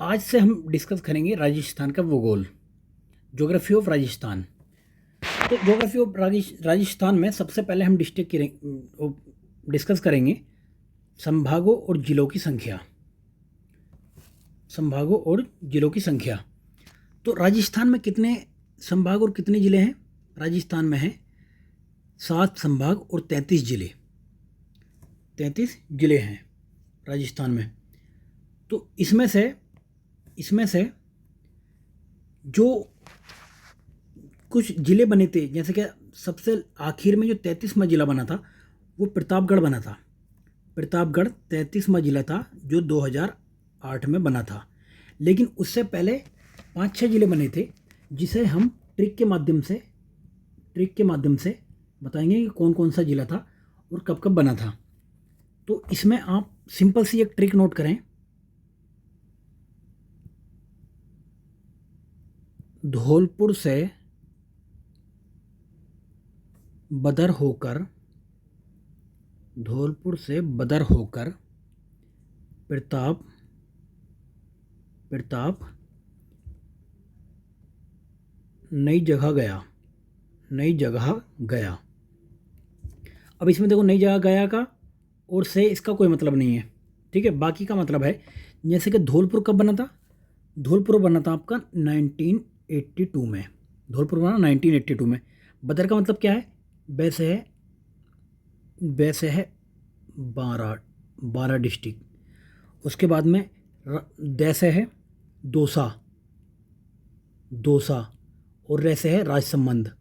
आज से हम डिस्कस करेंगे राजस्थान का भूगोल, ज्योग्राफी ऑफ राजस्थान। तो ज्योग्राफी ऑफ राजस्थान में सबसे पहले हम डिस्कस करेंगे संभागों और जिलों की संख्या। संभागों और जिलों की संख्या। तो राजस्थान में कितने संभाग और कितने ज़िले हैं? राजस्थान में हैं 7 संभाग और 33 ज़िले। 33 ज़िले हैं राजस्थान में। तो इसमें से जो कुछ ज़िले बने थे, जैसे कि सबसे आखिर में जो 33वां ज़िला बना था वो प्रतापगढ़ बना था। प्रतापगढ़ 33वां ज़िला था जो 2008 में बना था। लेकिन उससे पहले 5-6 ज़िले बने थे, जिसे हम ट्रिक के माध्यम से बताएंगे कि कौन कौन सा ज़िला था और कब कब बना था। तो इसमें आप सिंपल सी एक ट्रिक नोट करें। धौलपुर से बदर होकर प्रताप नई जगह गया। अब इसमें देखो, नई जगह गया का और से इसका कोई मतलब नहीं है, ठीक है। बाकी का मतलब है, जैसे कि धौलपुर कब बना था? धौलपुर बना था आपका 1982 में। धौलपुर बना 1982 में। बदर का मतलब क्या है? वैसे है 12 डिस्ट्रिक्ट। उसके बाद में दैसे है दौसा और रैसे है राजसमंद।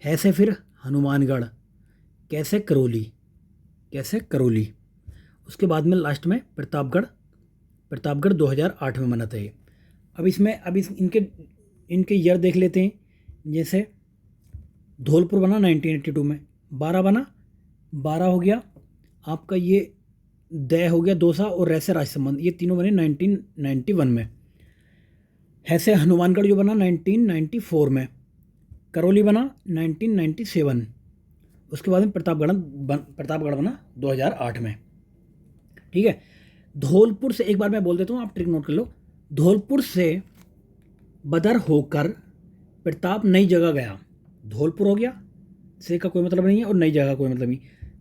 है से फिर हनुमानगढ़, कैसे करौली। उसके बाद में लास्ट में प्रतापगढ़ 2008 में बना था ये। अब इनके ईयर देख लेते हैं। जैसे धौलपुर बना 1982 में, 12 हो गया आपका, ये दय हो गया दौसा और रैसे राजसमंद, ये तीनों बने 1991 में। ऐसे हनुमानगढ़ जो बना 1994 में, करौली बना 1997, उसके बाद में प्रतापगढ़ बना 2008 में, ठीक है। धौलपुर से एक बार मैं बोल देता हूँ, आप ट्रिक नोट कर लो। धौलपुर से बदर होकर प्रताप नई जगह गया। धौलपुर हो गया, से का कोई मतलब नहीं है और नई जगह का कोई मतलब नहीं।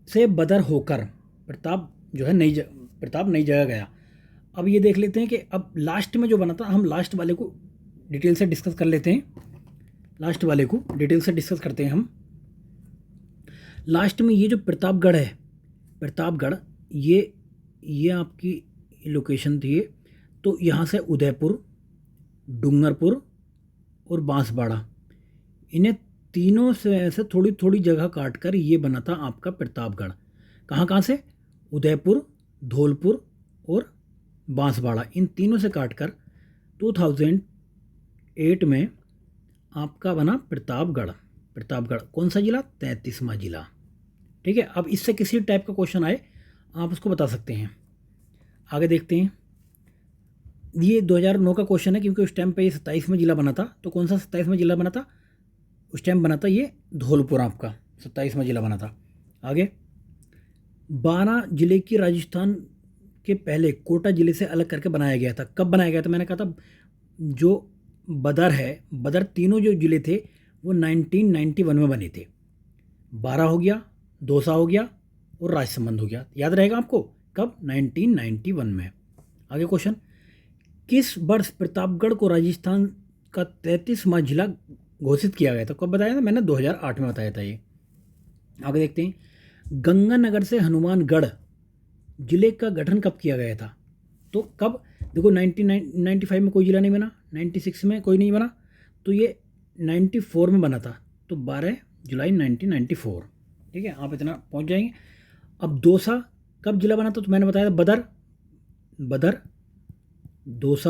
से बदर होकर प्रताप जो है प्रताप नई जगह गया। अब ये देख लेते हैं कि अब लास्ट में जो बना था, हम लास्ट वाले को डिटेल से डिस्कस कर लेते हैं। हम लास्ट में ये जो प्रतापगढ़ है, ये आपकी लोकेशन थी। तो यहाँ से उदयपुर, डूंगरपुर और बांसवाड़ा, इन्हें तीनों से थोड़ी थोड़ी जगह काट कर ये बना था आपका प्रतापगढ़। कहाँ से? उदयपुर, धौलपुर और बांसवाड़ा, इन तीनों से काटकर 2008 में आपका बना प्रतापगढ़। कौन सा जिला? 33वां जिला, ठीक है। अब इससे किसी टाइप का क्वेश्चन आए आप उसको बता सकते हैं। आगे देखते हैं। ये 2009 का क्वेश्चन है, क्योंकि उस टाइम पे ये 27वां जिला बना था। तो कौन सा 27वां जिला बना था? उस टाइम बना था ये धौलपुर, आपका 27वां जिला बना था। आगे 12 जिले की राजस्थान के पहले कोटा जिले से अलग करके बनाया गया था। कब बनाया गया था? मैंने कहा था जो बदर तीनों जो जिले थे वो 1991 में बने थे। 12 हो गया, दौसा हो गया और राजसमंद हो गया। याद रहेगा आपको, कब? 1991 में। आगे क्वेश्चन, किस वर्ष प्रतापगढ़ को राजस्थान का 33वां जिला घोषित किया गया था? कब बताया था मैंने? 2008 में बताया था ये। आगे देखते हैं। गंगानगर से हनुमानगढ़ जिले का गठन कब किया गया था? तो कब? देखो 1995 में कोई जिला नहीं बना, 96 में कोई नहीं बना, तो ये 94 में बना था। तो 12 जुलाई 1994, ठीक है। आप इतना पहुंच जाएंगे। अब दौसा कब जिला बना था? तो मैंने बताया था बदर दौसा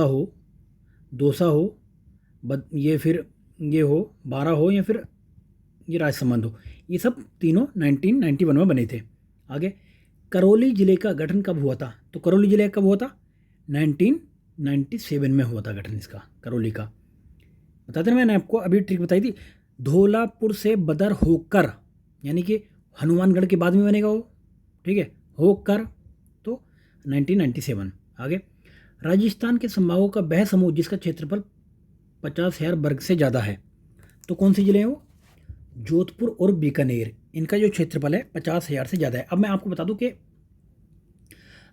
हो ये फिर ये हो 12 हो या फिर ये राजसमंद हो, ये सब तीनों 1991 में बने थे। आगे करौली जिले का गठन कब हुआ था? तो करौली जिले कब हुआ था? 1997 में हुआ था गठन इसका, करौली का। बताते ना, मैंने आपको अभी ट्रिक बताई थी। धौलापुर से बदर होकर, यानी कि हनुमानगढ़ के बाद में बनेगा वो, ठीक है, होकर, तो 1997। आगे राजस्थान के संभागों का वह समूह जिसका क्षेत्रफल 50,000 वर्ग से ज़्यादा है। तो कौन से जिले हैं वो? जोधपुर और बीकानेर, इनका जो क्षेत्रफल है 50,000 से ज़्यादा है। अब मैं आपको बता दूं कि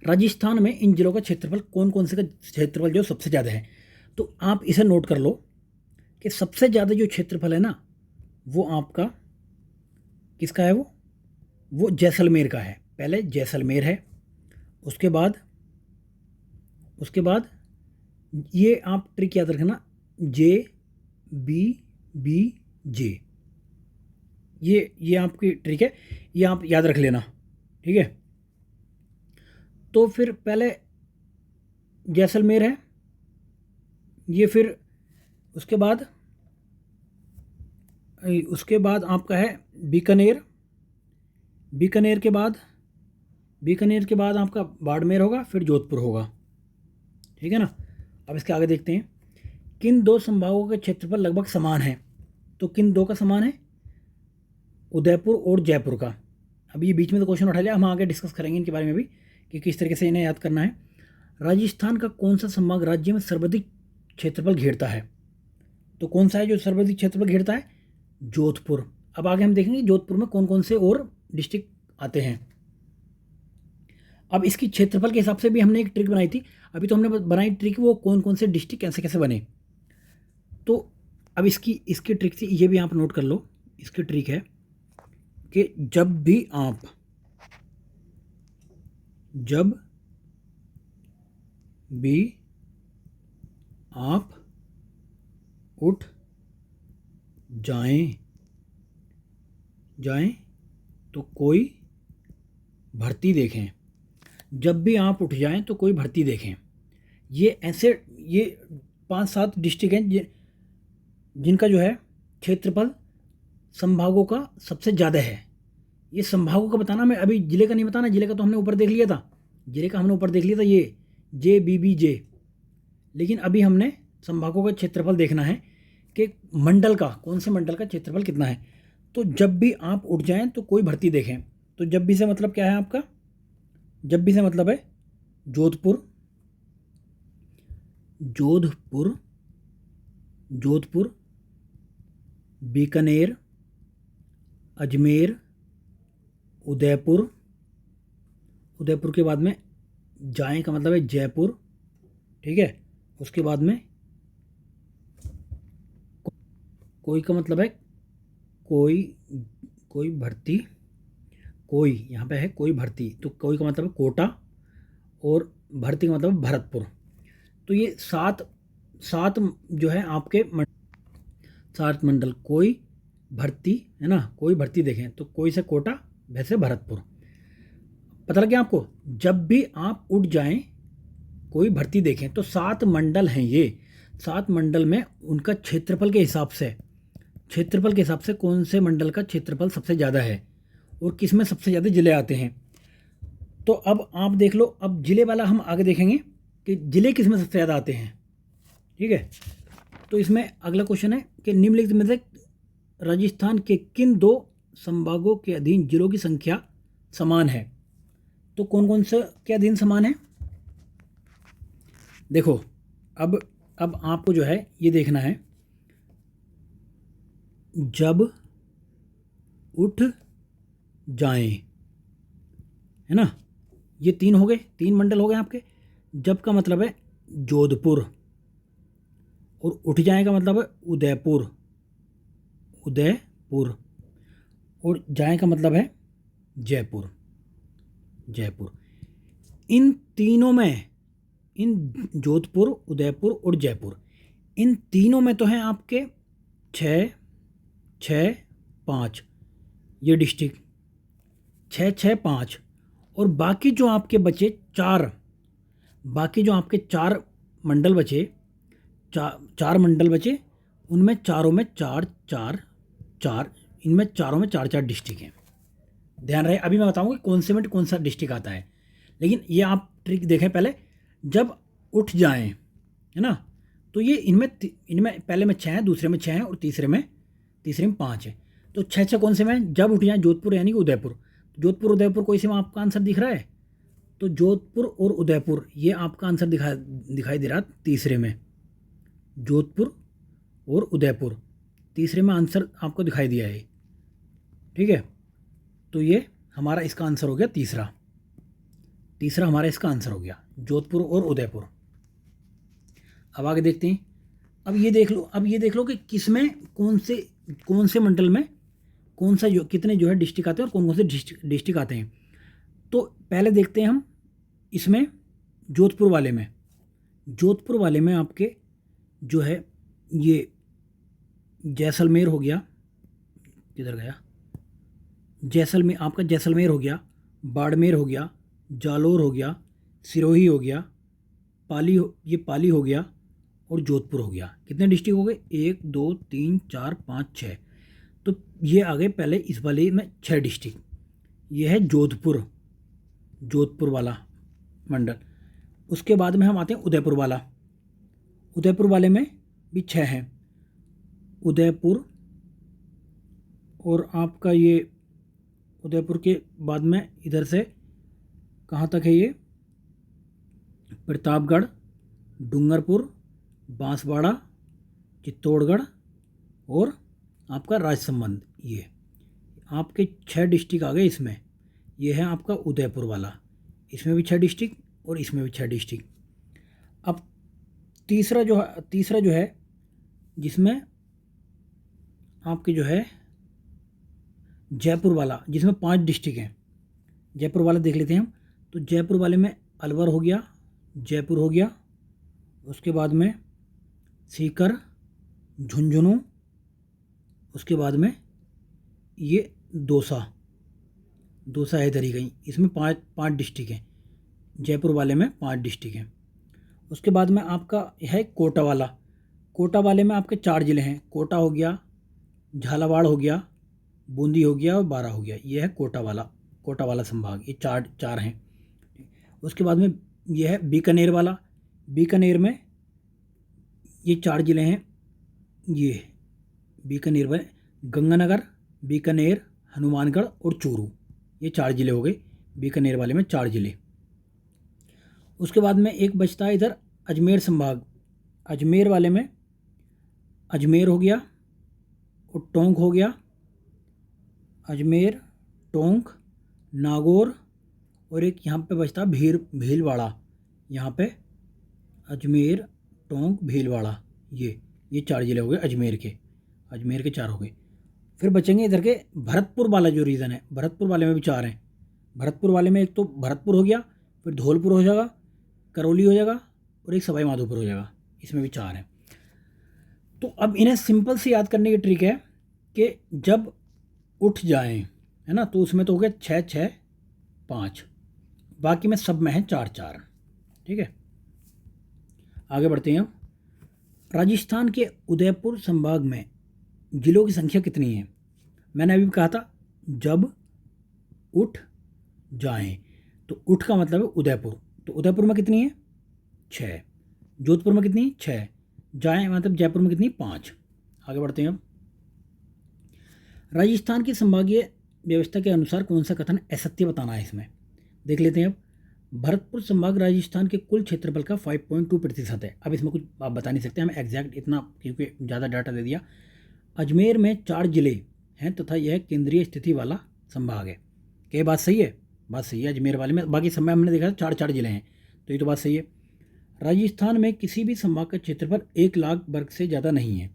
राजस्थान में इन जिलों का क्षेत्रफल कौन कौन से का क्षेत्रफल जो सबसे ज़्यादा है। तो आप इसे नोट कर लो कि सबसे ज़्यादा जो क्षेत्रफल है ना, वो आपका किसका है? वो जैसलमेर का है। पहले जैसलमेर है, उसके बाद ये आप ट्रिक याद रखना, JBBJ, ये आपकी ट्रिक है, ये आप याद रख लेना, ठीक है। तो फिर पहले जैसलमेर है, ये फिर उसके बाद आपका है बीकानेर। बीकानेर के बाद आपका बाड़मेर होगा, फिर जोधपुर होगा, ठीक है ना। अब इसके आगे देखते हैं, किन दो संभागों के क्षेत्रफल लगभग समान है। तो किन दो का समान है? उदयपुर और जयपुर का। अभी ये बीच में तो क्वेश्चन उठा लिया, हम आगे डिस्कस करेंगे इनके बारे में भी कि किस तरीके से इन्हें याद करना है। राजस्थान का कौन सा संभाग राज्य में सर्वाधिक क्षेत्रफल घेरता है? तो कौन सा है जो सर्वाधिक क्षेत्रफल घेरता है? जोधपुर। अब आगे हम देखेंगे जोधपुर में कौन कौन से और डिस्ट्रिक्ट आते हैं। अब इसकी क्षेत्रफल के हिसाब से भी हमने एक ट्रिक बनाई थी, अभी तो हमने बनाई ट्रिक वो कौन कौन से डिस्ट्रिक्ट कैसे कैसे बने। तो अब इसकी ट्रिक थी, ये भी आप नोट कर लो। इसकी ट्रिक है कि जब भी आप उठ जाएं तो कोई भर्ती देखें। जब भी आप उठ जाएं तो कोई भर्ती देखें। ये 5-7 डिस्ट्रिक्ट हैं जिनका जो है क्षेत्रफल संभागों का सबसे ज़्यादा है। ये संभागों का बताना, मैं अभी जिले का नहीं बताना, जिले का तो हमने ऊपर देख लिया था, ये JBBJ। लेकिन अभी हमने संभागों का क्षेत्रफल देखना है कि मंडल का, कौन से मंडल का क्षेत्रफल कितना है। तो जब भी आप उठ जाएं तो कोई भर्ती देखें। तो जब भी से मतलब क्या है आपका? जब भी से मतलब है जोधपुर, बीकानेर, अजमेर, उदयपुर के बाद में जाएं का मतलब है जयपुर, ठीक है। उसके बाद में कोई का मतलब है कोई भर्ती, कोई यहाँ पे है कोई भर्ती, तो कोई का मतलब है कोटा, और भर्ती का मतलब है भरतपुर। तो ये सात जो है आपके 7 मंडल, कोई भर्ती है ना, कोई भर्ती देखें तो कोई से कोटा, वैसे भरतपुर। पता लग गया आपको? जब भी आप उठ जाएं कोई भर्ती देखें, तो 7 मंडल हैं ये। 7 मंडल में उनका क्षेत्रफल के हिसाब से कौन से मंडल का क्षेत्रफल सबसे ज़्यादा है और किस में सबसे ज़्यादा जिले आते हैं। तो अब आप देख लो, अब जिले वाला हम आगे देखेंगे कि जिले किस में सबसे ज़्यादा आते हैं, ठीक है। तो इसमें अगला क्वेश्चन है कि निम्नलिखित में से राजस्थान के किन 2 संभागों के अधीन जिलों की संख्या समान है। तो कौन कौन से के अधीन समान है? देखो, अब आपको जो है ये देखना है, जब उठ जाएं, है ना, ये 3 हो गए, 3 मंडल हो गए आपके। जब का मतलब है जोधपुर, और उठ जाए का मतलब है उदयपुर, और जाए का मतलब है जयपुर। इन तीनों में, इन जोधपुर, उदयपुर और जयपुर, इन तीनों में तो हैं आपके 6-5 ये डिस्ट्रिक्ट, 6-5, और बाकी जो आपके बचे 4 मंडल बचे, 4 मंडल बचे, उनमें चारों में 4-4, इनमें चारों में 4-4 डिस्ट्रिक्ट हैं। ध्यान रहे, अभी मैं बताऊंगा कौन से में कौन सा डिस्ट्रिक्ट आता है, लेकिन ये आप ट्रिक देखें पहले। जब उठ जाएं, है ना, तो ये इनमें पहले में 6 है, दूसरे में 6 है, और तीसरे में 5 है। तो 6 कौन से में? जब उठ जाएं जोधपुर यानी कि उदयपुर। जोधपुर उदयपुर कोई से में आपका आंसर दिख रहा है? तो जोधपुर और उदयपुर, ये आपका आंसर दिखाई दे रहा तीसरे में। जोधपुर और उदयपुर तीसरे में आंसर आपको दिखाई दिया है, ठीक है। तो ये हमारा इसका आंसर हो गया तीसरा हमारा इसका आंसर हो गया, जोधपुर और उदयपुर। अब आगे देखते हैं। अब ये देख लो कि किसमें कौन से मंडल में कौन सा कितने जो है डिस्ट्रिक्ट आते हैं और कौन कौन से डिस्ट्रिक्ट आते हैं। तो पहले देखते हैं हम इसमें जोधपुर वाले में आपके जो है ये जैसलमेर हो गया, किधर गया, आपका जैसलमेर हो गया, बाड़मेर हो गया, जालोर हो गया, सिरोही हो गया, पाली हो गया और जोधपुर हो गया। कितने डिस्ट्रिक्ट हो गए? 1 2 3 4 5 6। तो ये आ गए पहले इस वाले में 6 डिस्ट्रिक्ट। ये है जोधपुर वाला मंडल। उसके बाद में हम आते हैं उदयपुर वाले में भी 6 हैं। उदयपुर और आपका ये उदयपुर के बाद में इधर से कहाँ तक है ये? प्रतापगढ़, डूंगरपुर, बांसवाड़ा, चित्तौड़गढ़ और आपका राजसमंद। ये आपके 6 डिस्ट्रिक्ट आ गए इसमें। ये है आपका उदयपुर वाला, इसमें भी 6 डिस्ट्रिक्ट और इसमें भी 6 डिस्ट्रिक्ट। अब तीसरा जो है जिसमें आपके जो है जयपुर वाला, जिसमें 5 डिस्ट्रिक्ट हैं। जयपुर वाला देख लेते हैं हम। तो जयपुर वाले में अलवर हो गया, जयपुर हो गया, उसके बाद में सीकर, झुंझुनू, उसके बाद में ये दौसा है इधर ही कहीं। इसमें 5 डिस्ट्रिक्ट हैं। जयपुर वाले में 5 डिस्ट्रिक्ट हैं। उसके बाद में आपका है कोटा वाले में आपके 4 ज़िले हैं। कोटा हो गया, झालावाड़ हो गया, बूंदी हो गया और बारां हो गया। ये है कोटा वाला संभाग। ये चार हैं। उसके बाद में ये है बीकानेर में ये 4 ज़िले हैं। ये बीकानेर में गंगानगर, बीकानेर, हनुमानगढ़ और चूरू, ये 4 ज़िले हो गए बीकानेर वाले में, 4 ज़िले। उसके बाद में एक बचता है इधर अजमेर संभाग। अजमेर वाले में अजमेर हो गया और टोंक हो गया। अजमेर, टोंक, नागौर और एक यहाँ पे बचता भीलवाड़ा। यहाँ पे अजमेर, टोंक, भीलवाड़ा, ये 4 ज़िले हो गए अजमेर के 4 हो गए। फिर बचेंगे इधर के भरतपुर वाला जो रीजन है। भरतपुर वाले में भी 4 हैं। भरतपुर वाले में एक तो भरतपुर हो गया, फिर धौलपुर हो जाएगा, करौली हो जाएगा और एक सवाई माधोपुर हो जाएगा। इसमें भी 4 हैं। तो अब इन्हें सिंपल से याद करने की ट्रिक है कि जब उठ जाएं, है ना, तो उसमें तो हो गया 6 6 5, बाकी में सब में है 4 4। ठीक है, आगे बढ़ते हैं। राजस्थान के उदयपुर संभाग में जिलों की संख्या कितनी है? मैंने अभी कहा था जब उठ जाएं, तो उठ का मतलब है उदयपुर। तो उदयपुर में कितनी है? 6। जोधपुर में कितनी? 6। जाएं मतलब जयपुर में कितनी? 5। आगे बढ़ते हैं अब। राजस्थान की संभागीय व्यवस्था के अनुसार कौन सा कथन असत्य बताना है? इसमें देख लेते हैं अब। भरतपुर संभाग राजस्थान के कुल क्षेत्रफल का 5.2% है। अब इसमें कुछ आप बता नहीं सकते हम एग्जैक्ट इतना, क्योंकि ज़्यादा डाटा दे दिया। अजमेर में 4 जिले हैं तथा यह केंद्रीय स्थिति वाला संभाग है। क्या ये बात सही है? बात सही है। अजमेर वाले में बाकी समय हमने देखा 4 जिले हैं, तो ये तो बात सही है। राजस्थान में किसी भी संभाग का क्षेत्रफल 1 लाख वर्ग से ज़्यादा नहीं है।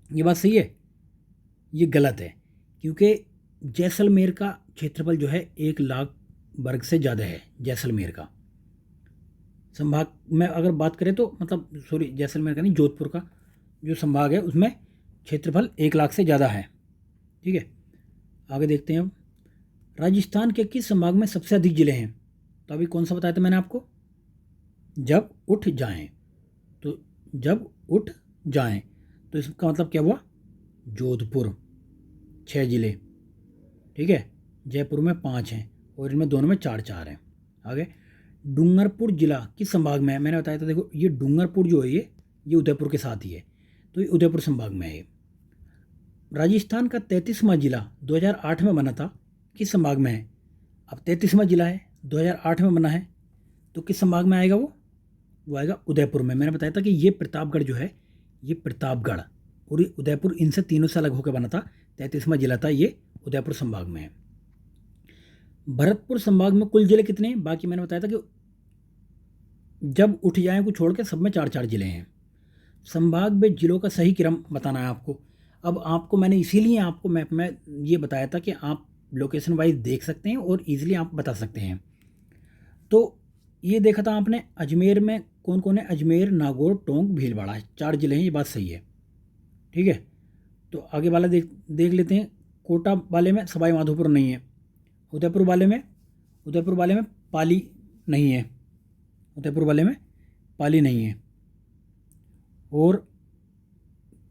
ये बात सही है? ये गलत है, क्योंकि जैसलमेर का क्षेत्रफल जो है 1 लाख वर्ग से ज़्यादा है। जैसलमेर का संभाग में अगर बात करें तो मतलब सॉरी, जैसलमेर का नहीं, जोधपुर का जो संभाग है उसमें क्षेत्रफल 1 लाख से ज़्यादा है। ठीक है, आगे देखते हैं अब। राजस्थान के किस संभाग में सबसे अधिक जिले हैं? तो अभी कौन सा बताया था मैंने आपको? जब उठ जाएं। तो जब उठ जाएं तो इसका मतलब क्या हुआ? जोधपुर, 6 जिले। ठीक है, जयपुर में 5 हैं और इनमें दोनों में 4 4 हैं। आगे, डूंगरपुर जिला किस संभाग में है? मैंने बताया था, देखो ये डूंगरपुर जो है ये उदयपुर के साथ ही है, तो ये उदयपुर संभाग में है। राजस्थान का 33वां जिला 2008 में बना था, किस संभाग में है? अब 33वां जिला है, 2008 में बना है, तो किस संभाग में आएगा वो आएगा उदयपुर में। मैंने बताया था कि ये प्रतापगढ़ जो है, ये प्रतापगढ़ और ये उदयपुर, इनसे तीनों से अलग होकर बना था। 33वां जिला था ये, उदयपुर संभाग में है। भरतपुर संभाग में कुल जिले कितने हैं? बाकी मैंने बताया था कि जब उठ जाए को छोड़ के सब में 4-4 जिले हैं। संभाग में जिलों का सही क्रम बताना है आपको। अब आपको मैंने इसीलिए आपको मैप में ये बताया था कि आप लोकेशन वाइज देख सकते हैं और ईजिली आप बता सकते हैं। तो ये देखा था आपने अजमेर में कौन कौन है? अजमेर, नागौर, टोंक, भीलवाड़ा, 4 जिले हैं, ये बात सही है। ठीक है, तो आगे वाला देख लेते हैं। कोटा वाले में सवाई माधोपुर नहीं है। उदयपुर वाले में पाली नहीं है। उदयपुर वाले में पाली नहीं है, और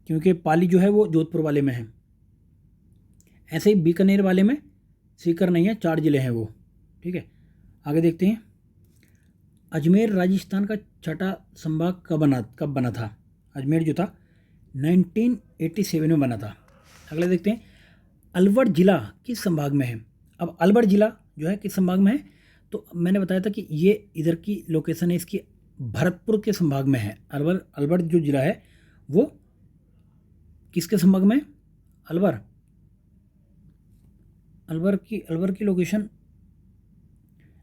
क्योंकि पाली जो है वो जोधपुर वाले में है। ऐसे ही बीकानेर वाले में सीकर नहीं है, 4 जिले हैं वो। ठीक है, आगे देखते हैं। अजमेर राजस्थान का छठा संभाग कब बना था? अजमेर जो था 1987 में बना था। अगला देखते हैं, अलवर जिला किस संभाग में है? अब अलवर जिला जो है किस संभाग में है? तो मैंने बताया था कि ये इधर की लोकेशन है, इसकी भरतपुर के संभाग में है। अलवर जो जिला है वो किसके संभाग में है? अलवर की लोकेशन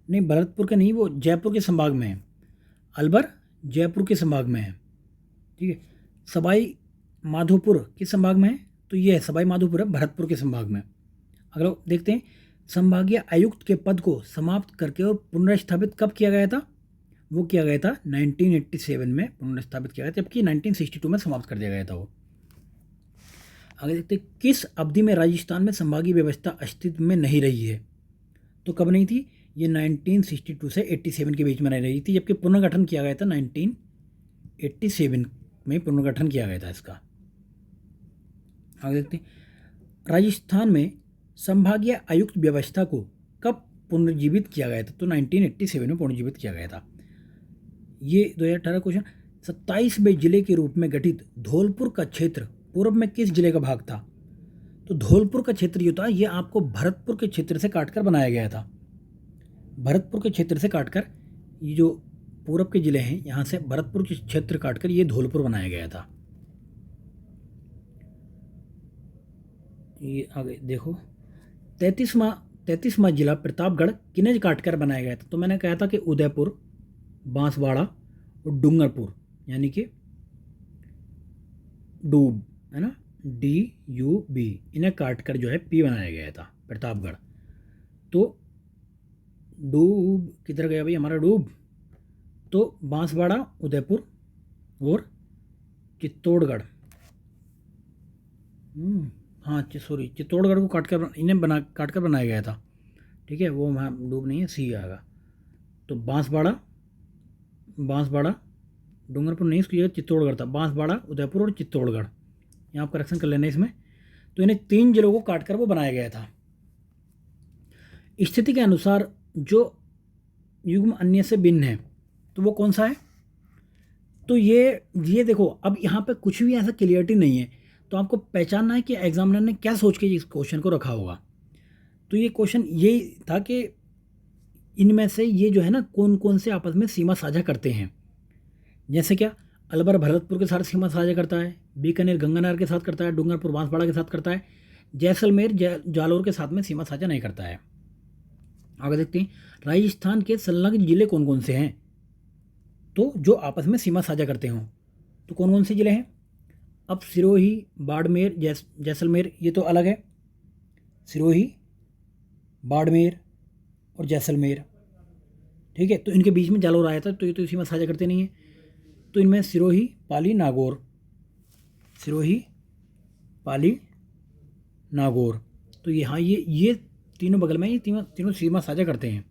नहीं, भरतपुर के नहीं, वो जयपुर के संभाग में है। अलवर जयपुर के संभाग में है। ठीक है, सवाई माधोपुर किस संभाग में है? तो ये है सवाई माधोपुर है, भरतपुर के संभाग में। अगला देखते हैं, संभागीय आयुक्त के पद को समाप्त करके और पुनर्स्थापित कब किया गया था? वो किया गया था 1987 में पुनर्स्थापित किया गया था, जबकि 1962 में समाप्त कर दिया गया था वो। आगे देखते हैं, किस अवधि में राजस्थान में संभागीय व्यवस्था अस्तित्व में नहीं रही है? तो कब नहीं थी? ये 1962 से 87 के बीच में नहीं रही थी, जबकि पुनर्गठन किया गया था 1987 में पुनर्गठन किया गया था इसका। आगे देखते हैं, राजस्थान में संभागीय आयुक्त व्यवस्था को कब पुनर्जीवित किया गया था? तो 1987 में पुनर्जीवित किया गया था। ये 2018 क्वेश्चन, 27वें जिले के रूप में गठित धौलपुर का क्षेत्र पूर्व में किस जिले का भाग था? तो धौलपुर का क्षेत्र जो था ये आपको भरतपुर के क्षेत्र से काटकर बनाया गया था। भरतपुर के क्षेत्र से काटकर ये जो पूर्व के जिले हैं यहाँ से भरतपुर के क्षेत्र काटकर ये धौलपुर बनाया गया था। ये आगे देखो, 33वां जिला प्रतापगढ़ किन्हें काटकर बनाया गया था? तो मैंने कहा था कि उदयपुर, बांसवाड़ा और डूंगरपुर, यानी कि डूब है ना, DUB, इन्हें काटकर जो है P बनाया गया था प्रतापगढ़। तो डूब किधर गया भाई हमारा डूब? तो बांसवाड़ा, उदयपुर और चित्तौड़गढ़। हाँ सॉरी, चित्तौड़गढ़ को काटकर बनाया गया था। ठीक है, वो वहाँ डूब नहीं है, सी आएगा। तो बांसवाड़ा, डूंगरपुर नहीं, इसकी जगह चित्तौड़गढ़ था। बांसवाड़ा, उदयपुर और चित्तौड़गढ़, यहाँ आप करेक्शन कर लेना इसमें। तो इन्हें 3 जिलों को काटकर वो बनाया गया था। स्थिति के अनुसार जो युग्म अन्य से भिन्न है तो वो कौन सा है? तो ये देखो, अब यहाँ पे कुछ भी ऐसा क्लियरिटी नहीं है, तो आपको पहचानना है कि एग्जामिनर ने क्या सोच के इस क्वेश्चन को रखा होगा। तो ये क्वेश्चन यही था कि इनमें से ये जो है ना कौन कौन से आपस में सीमा साझा करते हैं। जैसे क्या, अलवर भरतपुर के साथ सीमा साझा करता है, बीकानेर गंगानगर के साथ करता है, डूंगरपुर बांसवाड़ा के साथ करता है, जैसलमेर जालौर के साथ में सीमा साझा नहीं करता है। आगे देखते हैं, राजस्थान के संलग्न जिले कौन कौन से हैं? तो जो आपस में सीमा साझा करते हों, तो कौन कौन से जिले हैं? अब सिरोही, बाड़मेर, जैसलमेर, ये तो अलग है। सिरोही, बाड़मेर और जैसलमेर, ठीक है, तो इनके बीच में जालौर आया था, तो ये तो सीमा साझा करते नहीं है। तो इनमें सिरोही, पाली, नागौर, सिरोही, पाली, नागौर, तो यहाँ ये तीनों बगल में, ये तीनों सीमा साझा करते हैं।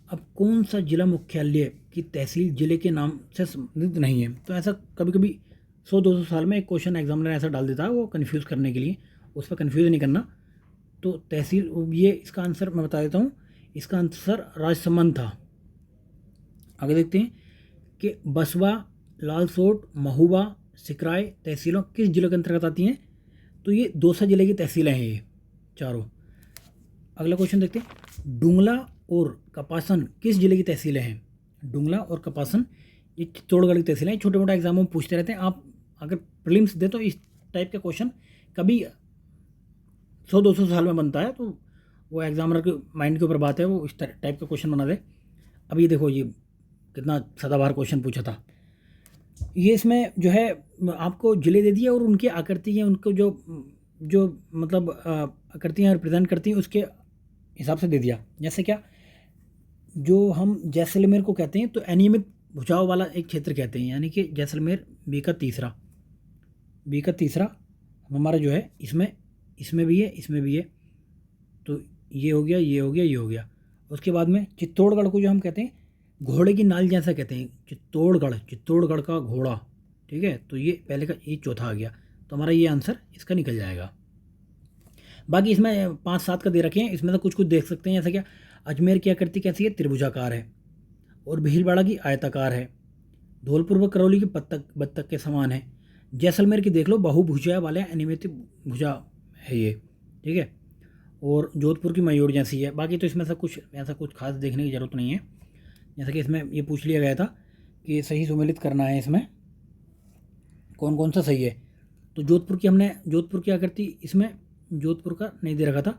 अब कौन सा जिला मुख्यालय की तहसील जिले के नाम से संबंधित नहीं है? तो ऐसा कभी कभी 100-200 साल में एक क्वेश्चन एग्जामिनर ऐसा डाल देता है, वो कन्फ्यूज़ करने के लिए, उस पर कन्फ्यूज़ नहीं करना। तो तहसील, ये इसका आंसर मैं बता देता हूँ, इसका आंसर राजसमंद था। आगे देखते हैं कि बसवा, लालसोट, महुआ, सिकराय तहसीलों किस जिले के अंतर्गत आती हैं? तो ये दौसा जिले की तहसीलें हैं ये चारों। अगला क्वेश्चन देखते हैं, डुंगला और कपासन किस जिले की तहसीलें हैं? डुंगला और कपासन ये चित्तौड़गढ़ की तहसीलें हैं। छोटे मोटे एग्जामों में पूछते रहते हैं। आप अगर प्रीलिम्स दे तो इस टाइप का क्वेश्चन कभी 100-200 साल में बनता है, तो वो एग्जामिनर के माइंड के ऊपर बात है, वो इस टाइप का क्वेश्चन बना दे। अब ये देखो, ये कितना सदाबहार क्वेश्चन पूछा था। ये इसमें जो है आपको जिले दे दिया और उनकी आकृति है, उनको जो जो मतलब आकृतियाँ रिप्रेजेंट करती हैं उसके हिसाब से दे दिया। जैसे क्या, जो हम जैसलमेर को कहते हैं तो अनियमित भुजाव वाला एक क्षेत्र कहते हैं, यानी कि जैसलमेर बी का तीसरा हमारा जो है इसमें भी है, इसमें भी है, तो ये हो गया, ये हो गया, ये हो गया। उसके बाद में चित्तौड़गढ़ को जो हम कहते हैं घोड़े की नाल जैसा कहते हैं, चित्तौड़गढ़ का घोड़ा, ठीक है। तो ये पहले का, ये चौथा आ गया, तो हमारा ये आंसर इसका निकल जाएगा। बाकी इसमें 5-7 का दे रखे हैं, इसमें से कुछ देख सकते हैं। जैसा क्या, अजमेर की आकृति कैसी है? त्रिभुजाकार है, और भीलवाड़ा की आयताकार है, धौलपुर व करौली की बत्तख के समान है, जैसलमेर की देख लो बहुभुजा वाले अनियमित भुजा है ये, ठीक है, और जोधपुर की मयूर जैसी है। बाकी तो इसमें से कुछ ऐसा कुछ खास देखने की ज़रूरत नहीं है। जैसा कि इसमें ये पूछ लिया गया था कि सही सुमेलित करना है, इसमें कौन कौन सा सही है। तो जोधपुर की आकृति इसमें जोधपुर का नहीं दे रखा था,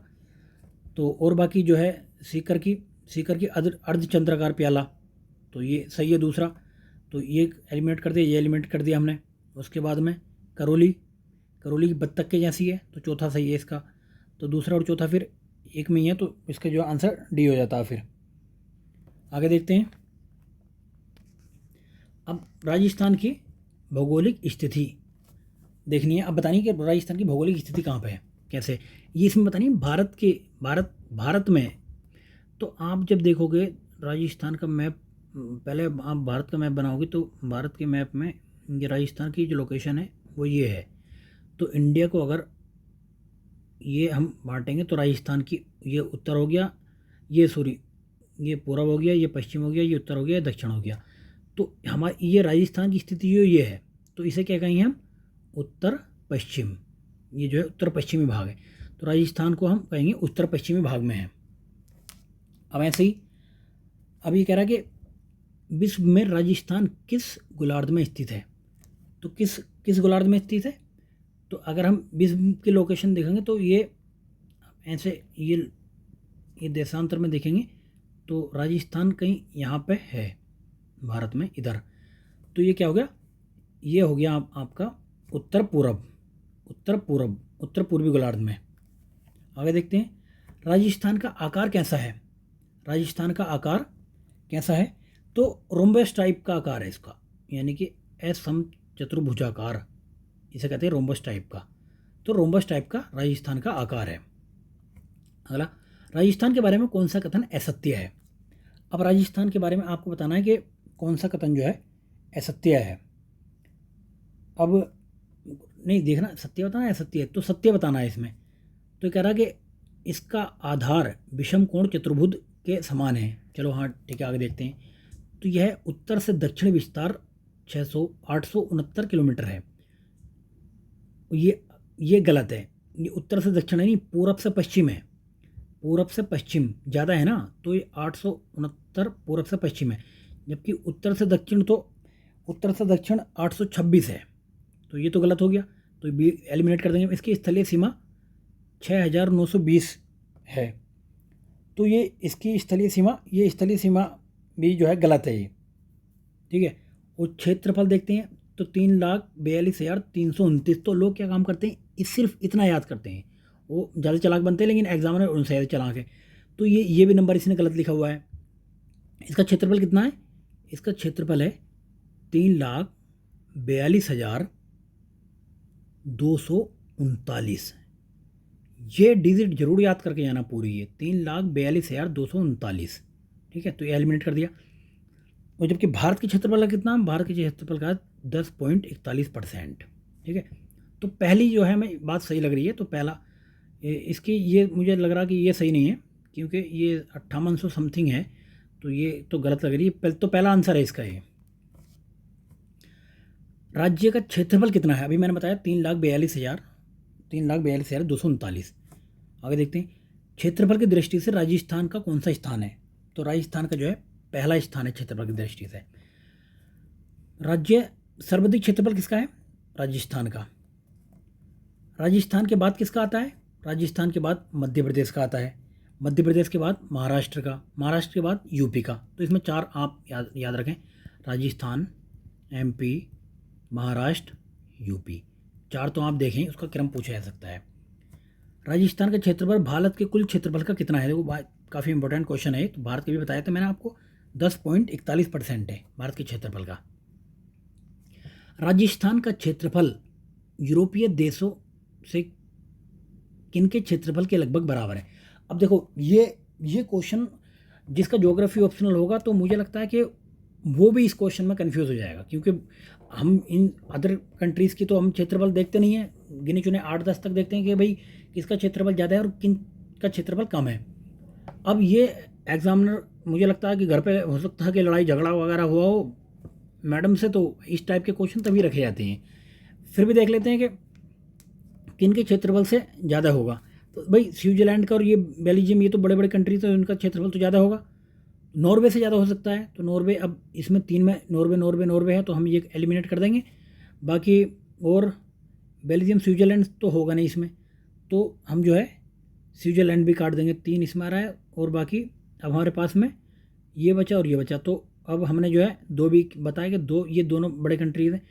तो और बाकी जो है सीकर की अर्धचंद्राकार प्याला, तो ये सही है दूसरा, तो ये एलिमिनेट कर दिया, ये एलिमिनेट कर दिया हमने। उसके बाद में करौली की बत्तख के जैसी है, तो चौथा सही है इसका। तो दूसरा और चौथा फिर एक में ही है, तो इसका जो आंसर डी हो जाता है। फिर आगे देखते हैं। अब राजस्थान की भौगोलिक स्थिति देखनी है। अब बतानी है कि राजस्थान की भौगोलिक स्थिति कहाँ पे है, कैसे, ये इसमें बतानी है। भारत में, तो आप जब देखोगे राजस्थान का मैप, पहले आप भारत का मैप बनाओगे, तो भारत के मैप में ये राजस्थान की जो लोकेशन है वो ये है। तो इंडिया को अगर ये हम बांटेंगे तो राजस्थान की ये उत्तर हो गया, ये पूर्व हो गया, ये पश्चिम हो गया, ये उत्तर हो गया, ये दक्षिण हो गया। तो हमारी ये राजस्थान की स्थिति जो ये है, तो इसे क्या कहेंगे हम? उत्तर पश्चिम। ये जो है उत्तर पश्चिमी भाग है, तो राजस्थान को हम कहेंगे उत्तर पश्चिमी भाग में है। अब ऐसे ही अब ये कह रहा है कि विश्व में राजस्थान किस गोलार्ध में स्थित है? तो किस गोलार्ध में स्थित है? तो अगर हम विश्व की लोकेशन देखेंगे तो ये ऐसे ये देशांतर में देखेंगे तो राजस्थान कहीं यहाँ पे है भारत में, इधर। तो ये क्या हो गया? ये हो गया आपका उत्तर पूर्वी गोलार्ध में। आगे देखते हैं, राजस्थान का आकार कैसा है? तो रोम्बस टाइप का आकार है इसका, यानी कि असम चतुर्भुजाकार, इसे कहते हैं रोम्बस टाइप का। तो रोम्बस टाइप का राजस्थान का आकार है। अगला, राजस्थान के बारे में कौन सा कथन असत्य है? अब राजस्थान के बारे में आपको बताना है कि कौन सा कथन जो है असत्य है। अब नहीं देखना सत्य बताना है असत्य है, तो सत्य बताना है इसमें। तो कह रहा कि इसका आधार विषम कोण चतुर्भुज के समान है। चलो हाँ ठीक है, आगे देखते हैं। तो यह उत्तर से दक्षिण विस्तार 869 किलोमीटर है। ये गलत है। ये उत्तर से दक्षिण है नहीं, पूरब से पश्चिम है। पूरब से पश्चिम ज़्यादा है ना, तो ये 869 पूरब से पश्चिम है, जबकि उत्तर से दक्षिण 826 है। तो ये तो गलत हो गया, तो बी एलिमिनेट कर देंगे। इसकी स्थलीय सीमा 6920 है, तो ये इसकी स्थलीय सीमा भी जो है गलत है ये, ठीक है। और क्षेत्रफल देखते हैं तो 3,42,329। तो लोग क्या काम करते हैं, सिर्फ इतना याद करते हैं, वो ज़्यादा चालाक बनते हैं, लेकिन एग्जामिनर उनसे ज़्यादा चालाक है। तो ये भी नंबर इसने गलत लिखा हुआ है। इसका क्षेत्रफल कितना है? इसका क्षेत्रफल है 3,42,239। ये डिजिट जरूर याद करके जाना पूरी है, 3,42,239, ठीक है। तो ये एलिमिनेट कर दिया। और जबकि भारत के क्षेत्रफल का कितना? भारत के क्षेत्रफल का 10.41%, ठीक है। तो पहली जो है हमें बात सही लग रही है। तो पहला इसकी ये मुझे लग रहा कि ये सही नहीं है, क्योंकि ये 5800 समथिंग है, तो ये तो गलत लग रही है। तो पहला आंसर है इसका ये। राज्य का क्षेत्रफल कितना है? अभी मैंने बताया 3,42,239। आगे देखते हैं, क्षेत्रफल की दृष्टि से राजस्थान का कौन सा स्थान है? तो राजस्थान का जो है पहला स्थान है क्षेत्रफल की दृष्टि से। राज्य सर्वाधिक क्षेत्रफल किसका है? राजस्थान का। राजस्थान के बाद किसका आता है? राजस्थान के बाद मध्य प्रदेश का आता है, मध्य प्रदेश के बाद महाराष्ट्र का, महाराष्ट्र के बाद यूपी का। तो इसमें 4 आप याद रखें, राजस्थान, एमपी, महाराष्ट्र, यूपी, 4 तो आप देखें, उसका क्रम पूछा जा सकता है। राजस्थान का क्षेत्रफल भारत के कुल क्षेत्रफल का कितना है? देखो काफ़ी इंपॉर्टेंट क्वेश्चन है। तो भारत के भी बताया था मैंने आपको, 10.41% है भारत के क्षेत्रफल का। राजस्थान का क्षेत्रफल यूरोपीय देशों से किन के क्षेत्रफल के लगभग बराबर है? अब देखो ये क्वेश्चन जिसका ज्योग्राफी ऑप्शनल होगा तो मुझे लगता है कि वो भी इस क्वेश्चन में कंफ्यूज हो जाएगा, क्योंकि हम इन अदर कंट्रीज़ की तो हम क्षेत्रफल देखते नहीं हैं, गिने चुने 8-10 तक देखते हैं कि भाई किसका क्षेत्रफल ज़्यादा है और किन का क्षेत्रफल कम है। अब ये एग्जामिनर मुझे लगता है कि घर पे हो सकता है कि लड़ाई झगड़ा वगैरह हुआ हो मैडम से, तो इस टाइप के क्वेश्चन तभी रखे जाते हैं। फिर भी देख लेते हैं कि किन के क्षेत्रफल से ज़्यादा होगा। तो भाई स्विट्ज़रलैंड का और ये बेल्जियम, ये तो बड़े बड़े कंट्री, तो इनका क्षेत्रफल तो ज़्यादा होगा। नॉर्वे से ज़्यादा हो सकता है, तो नॉर्वे, अब इसमें 3 में नॉर्वे है, तो हम ये एलिमिनेट कर देंगे। बाकी और बेल्जियम, स्विट्ज़रलैंड तो होगा नहीं इसमें, तो हम जो है स्विट्ज़रलैंड भी काट देंगे, 3 इसमें आ रहा है। और बाकी अब हमारे पास में ये बचा और ये बचा, तो अब हमने जो है 2 भी बताया कि ये दोनों बड़े कंट्रीज़ हैं,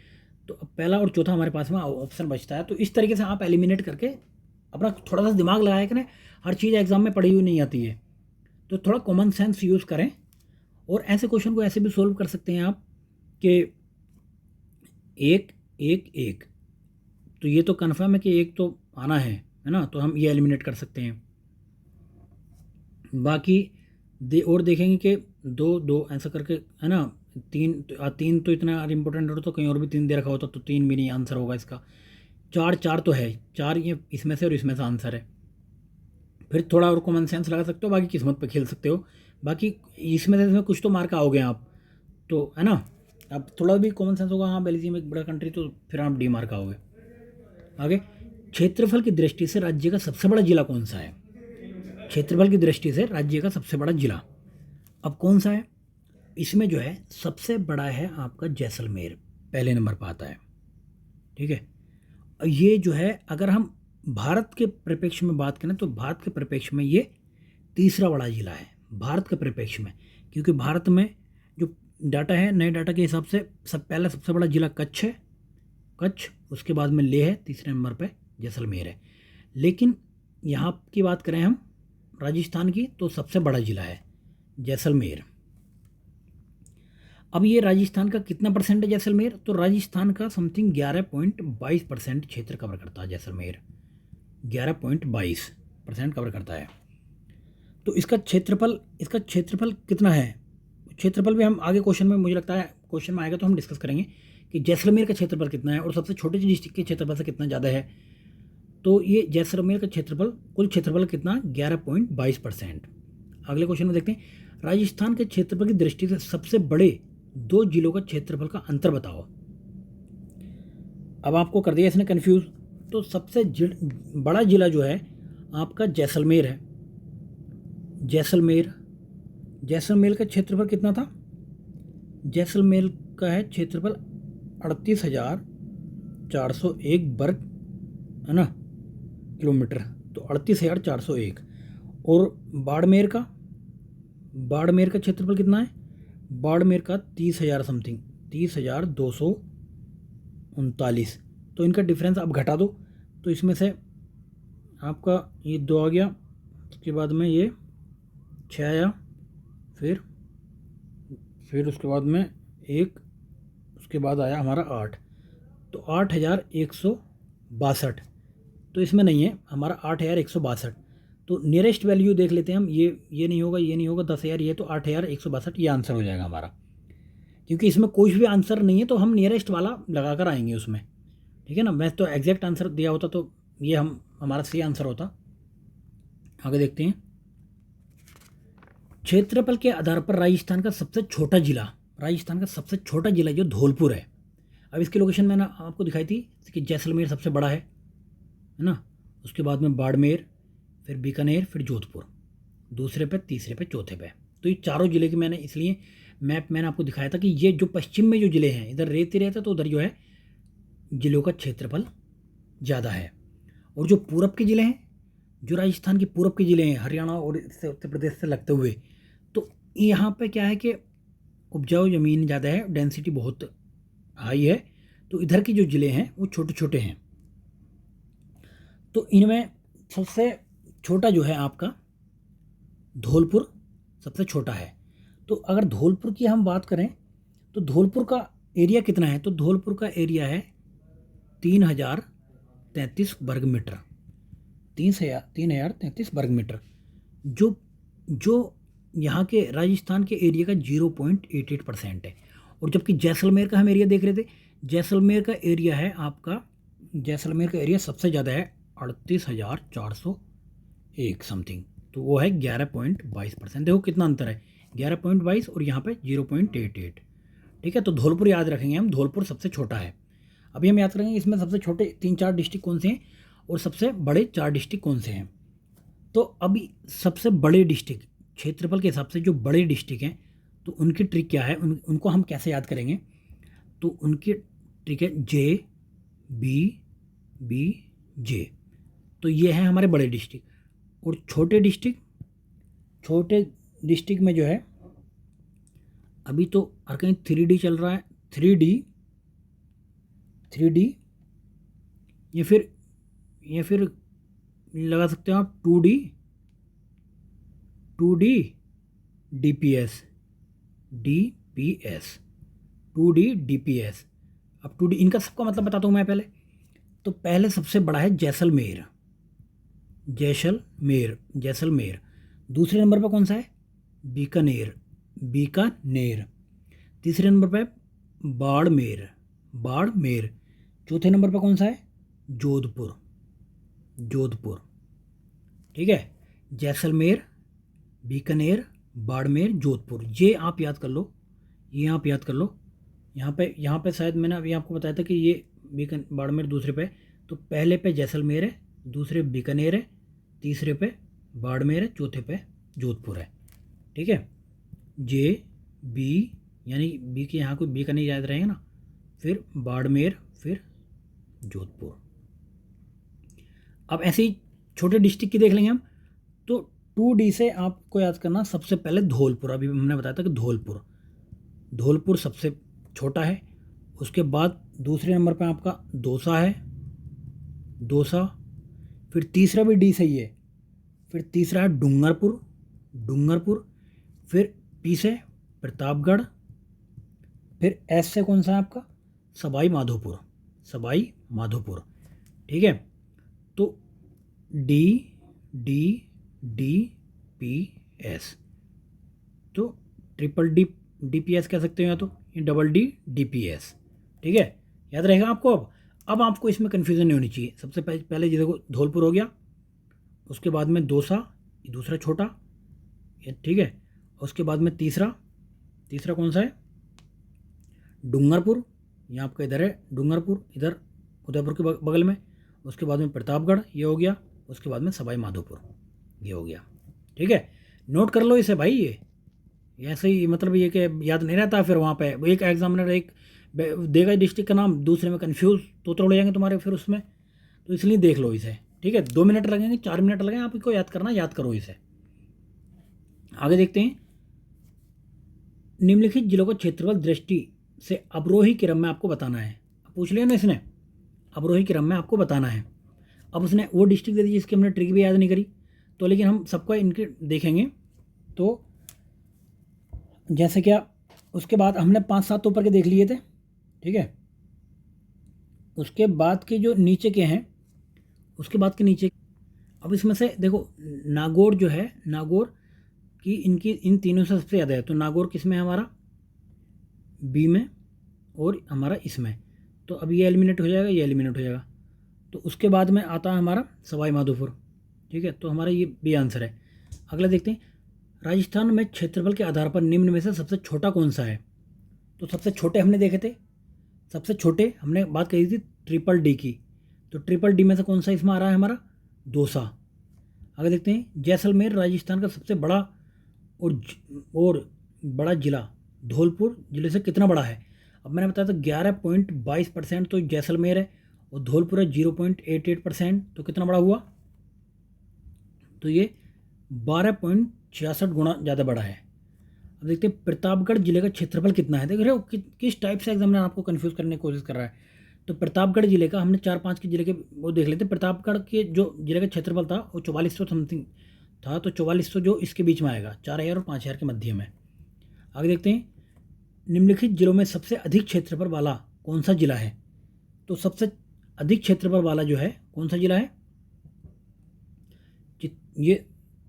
तो अब पहला और चौथा हमारे पास में ऑप्शन बचता है। तो इस तरीके से आप एलिमिनेट करके अपना थोड़ा सा दिमाग लगाया करें, हर चीज़ एग्जाम में पढ़ी हुई नहीं आती है, तो थोड़ा कॉमन सेंस यूज़ करें। और ऐसे क्वेश्चन को ऐसे भी सोल्व कर सकते हैं आप कि 1 1 1, तो ये तो कन्फर्म है कि 1 तो आना है ना, तो हम ये एलिमिनेट कर सकते हैं। बाकी और देखेंगे कि 2 2 ऐसा करके है ना, 3 तो इतना इम्पोर्टेंट हो तो कहीं और भी 3 दे रखा होता तो 3 भी नहीं आंसर होगा इसका। 4 तो है, 4 ये इसमें से और इसमें से आंसर है। फिर थोड़ा और कॉमन सेंस लगा सकते हो, बाकी किस्मत पे खेल सकते हो। बाकी इसमें से कुछ तो मार्क आओगे आप, तो है ना। अब थोड़ा भी कॉमन सेंस होगा, हाँ बेल्जियम एक बड़ा कंट्री, तो फिर आप डी मार्क आओगे। आगे, क्षेत्रफल की दृष्टि से राज्य का सबसे बड़ा जिला कौन सा है? क्षेत्रफल की दृष्टि से राज्य का सबसे बड़ा जिला अब कौन सा है? इसमें जो है सबसे बड़ा है आपका जैसलमेर, पहले नंबर पर आता है। ठीक है, ये जो है अगर हम भारत के परिप्रेक्ष्य में बात करें तो भारत के परिप्रेक्ष्य में ये तीसरा बड़ा जिला है भारत के परिप्रेक्ष्य में, क्योंकि भारत में जो डाटा है, नए डाटा के हिसाब से पहला सबसे बड़ा जिला कच्छ है, कच्छ, उसके बाद में लेह है, तीसरे नंबर पे जैसलमेर है। लेकिन यहाँ की बात करें हम राजस्थान की, तो सबसे बड़ा जिला है जैसलमेर। अब ये राजस्थान का कितना परसेंट है जैसलमेर? तो राजस्थान का समथिंग 11.22% क्षेत्र कवर करता है जैसलमेर, 11.22% कवर करता है। तो इसका क्षेत्रफल कितना है? क्षेत्रफल भी हम आगे क्वेश्चन में, मुझे लगता है क्वेश्चन में आएगा तो हम डिस्कस करेंगे कि जैसलमेर का क्षेत्रफल कितना है और सबसे छोटे डिस्ट्रिक्ट के क्षेत्रफल से कितना ज़्यादा है। तो ये जैसलमेर का क्षेत्रफल, कुल क्षेत्रफल कितना? 11.22%। अगले क्वेश्चन में देखते हैं, राजस्थान के क्षेत्रफल की दृष्टि से सबसे बड़े 2 जिलों का क्षेत्रफल का अंतर बताओ। अब आपको कर दिया इसने कंफ्यूज। तो सबसे बड़ा जिला जो है आपका जैसलमेर है। जैसलमेर का क्षेत्रफल कितना था? जैसलमेर का है क्षेत्रफल 38,401 वर्ग, है ना, किलोमीटर, तो 38,401। और बाड़मेर का क्षेत्रफल कितना है? बाड़मेर का 30,000 समथिंग, 30,239। तो इनका डिफरेंस आप घटा दो, तो इसमें से आपका ये 2 आ गया, उसके बाद में ये 6 आया, फिर उसके बाद में 1, उसके बाद आया हमारा 8, तो 8,162। तो इसमें नहीं है हमारा 8,162। तो नियरेस्ट वैल्यू देख लेते हैं हम, ये नहीं होगा, ये नहीं होगा, 10,000, ये तो 8,162 ये आंसर हो जाएगा हमारा, क्योंकि इसमें कोई भी आंसर नहीं है तो हम नियरेस्ट वाला लगा कर आएंगे उसमें। ठीक है ना, मैं तो एग्जैक्ट आंसर दिया होता तो ये हमारा सही आंसर होता। आगे देखते हैं, क्षेत्रफल के आधार पर राजस्थान का सबसे छोटा जिला जो धौलपुर है। अब इसकी लोकेशन मैंने आपको दिखाई थी कि जैसलमेर सबसे बड़ा है ना, उसके बाद में बाड़मेर, फिर बीकानेर, फिर जोधपुर, दूसरे पे, तीसरे पे, चौथे पे। तो ये चारों ज़िले की मैंने इसलिए मैप मैंने आपको दिखाया था कि ये जो पश्चिम में जो ज़िले हैं, इधर रेत ही रहता है, तो उधर जो है ज़िलों का क्षेत्रफल ज़्यादा है। और जो पूरब के ज़िले हैं, जो राजस्थान के पूरब के ज़िले हैं, हरियाणा और इससे उत्तर प्रदेश से लगते हुए, तो यहाँ पे क्या है कि उपजाऊ ज़मीन ज़्यादा है, डेंसिटी बहुत हाई है, तो इधर के जो ज़िले हैं वो छोटे छोटे हैं। तो इनमें सबसे छोटा जो है आपका धौलपुर सबसे छोटा है। तो अगर धौलपुर की हम बात करें तो धौलपुर का एरिया कितना है, तो धौलपुर का एरिया है 3033 वर्ग मीटर, 3033 वर्ग मीटर, जो जो यहाँ के राजस्थान के एरिया का 0.88% है। और जबकि जैसलमेर का हम एरिया देख रहे थे, जैसलमेर का एरिया है आपका, जैसलमेर का एरिया सबसे ज़्यादा है 38,401 समथिंग, तो वो है 11.22%। देखो कितना अंतर है, 11.22 और यहाँ पे 0.88। ठीक है, तो धौलपुर याद रखेंगे हम, धौलपुर सबसे छोटा है। अभी हम याद करेंगे इसमें सबसे छोटे 3-4 डिस्ट्रिक्ट कौन से हैं और सबसे बड़े 4 डिस्ट्रिक्ट कौन से हैं। तो अभी सबसे बड़े डिस्ट्रिक्ट क्षेत्रफल के हिसाब से जो बड़े डिस्ट्रिक्ट हैं, तो उनकी ट्रिक क्या है, उनको हम कैसे याद करेंगे, तो उनकी ट्रिक है JBBJ। तो ये है हमारे बड़े डिस्ट्रिक्ट। और छोटे डिस्ट्रिक्ट में जो है अभी तो हर कहीं 3D चल रहा है, 3D या फिर लगा सकते हो आप 2D DPS 2D DPS। अब 2D इनका सबका मतलब बताता हूँ मैं पहले। तो पहले सबसे बड़ा है जैसलमेर। दूसरे नंबर पर कौन सा है, बीकानेर। तीसरे नंबर पर बाड़मेर। चौथे नंबर पर कौन सा है, जोधपुर। ठीक है, जैसलमेर, बीकानेर, बाड़मेर, जोधपुर, ये आप याद कर लो। यहाँ पे शायद मैंने अभी आपको बताया था कि ये बाड़मेर दूसरे पे, तो पहले पे जैसलमेर है, दूसरे बीकानेर है, तीसरे पे बाड़मेर है, चौथे पे जोधपुर है। ठीक है, JB यानी बी के यहाँ कोई बी का नहीं याद रहेगा ना, फिर बाड़मेर, फिर जोधपुर। अब ऐसे ही छोटे डिस्ट्रिक्ट की देख लेंगे हम। तो 2D से आपको याद करना सबसे पहले धौलपुर। अभी हमने बताया था कि धौलपुर सबसे छोटा है। उसके बाद दूसरे नंबर पे आपका दौसा है, फिर तीसरा भी D सही है, फिर तीसरा है डूंगरपुर, फिर P से प्रतापगढ़, फिर S से कौन सा है आपका, सवाई माधोपुर। ठीक है, तो DPS, तो DPS कह सकते हो या तो DPS। ठीक है, याद रहेगा आपको। अब आपको इसमें कन्फ्यूज़न नहीं होनी चाहिए। सबसे पहले ये देखो धौलपुर हो गया, उसके बाद में दौसा, दूसरा छोटा, ठीक है, उसके बाद में तीसरा कौन सा है, डूंगरपुर। यहाँ आपका इधर है डूंगरपुर, इधर उदयपुर के बगल में। उसके बाद में प्रतापगढ़, ये हो गया। उसके बाद में सवाई माधोपुर, ये हो गया। ठीक है, नोट कर लो इसे भाई। ये ऐसे ही मतलब ये कि याद नहीं रहता, फिर वहाँ पे एक एग्जामिनर एक देगा डिस्ट्रिक्ट का नाम, दूसरे में कन्फ्यूज़ तो हो जाएंगे तुम्हारे फिर उसमें, तो इसलिए देख लो इसे। ठीक है, 2 मिनट लगेंगे, 4 मिनट लगेंगे आपको याद करना, याद करो इसे। आगे देखते हैं। निम्नलिखित जिलों को क्षेत्रफल दृष्टि से अवरोही क्रम में आपको बताना है। पूछ लिया ना इसने, अवरोही क्रम में आपको बताना है। अब उसने वो डिस्ट्रिक्ट दे दी जिसकी हमने ट्रिक भी याद नहीं करी, तो लेकिन हम सबको इनके देखेंगे। तो जैसे क्या, उसके बाद हमने 5-7 ऊपर के देख लिए थे। ठीक है, उसके बाद के जो नीचे के हैं, उसके बाद के नीचे, अब इसमें से देखो नागौर जो है, नागौर की इनकी इन तीनों से सबसे ज़्यादा है। तो नागौर किस में है हमारा, B में, और हमारा इसमें। तो अब ये एलिमिनेट हो जाएगा, ये एलिमिनेट हो जाएगा। तो उसके बाद में आता है हमारा सवाई माधोपुर। ठीक है, तो हमारा ये B आंसर है। अगला देखते हैं। राजस्थान में क्षेत्रफल के आधार पर निम्न में से सबसे छोटा कौन सा है। तो सबसे छोटे हमने देखे थे, सबसे छोटे हमने बात कही थी DDD की। तो DDD में से कौन सा इसमें आ रहा है हमारा, दौसा। आगे देखते हैं। जैसलमेर राजस्थान का सबसे बड़ा और बड़ा जिला धौलपुर जिले से कितना बड़ा है? अब मैंने बताया था 11.22%, तो जैसलमेर है, और धौलपुर है 0.88%, तो कितना बड़ा हुआ? तो ये 12.66 गुना ज़्यादा बड़ा है। अब देखते हैं प्रतापगढ़ जिले का क्षेत्रफल कितना है। देख रहे हो किस टाइप से एग्जामिनर आपको कंफ्यूज करने की कोशिश कर रहा है। तो प्रतापगढ़ जिले का हमने 4-5 के जिले के वो देख लेते हैं। प्रतापगढ़ के जो जिले का क्षेत्रफल था वो 4400 समथिंग था, तो 4400 जो इसके बीच में आएगा, 4000 और 5000 के मध्य में। आगे देखते हैं निम्नलिखित जिलों में सबसे अधिक क्षेत्रफल वाला कौन सा जिला है? तो सबसे अधिक क्षेत्रफल वाला जो है कौन सा जिला है?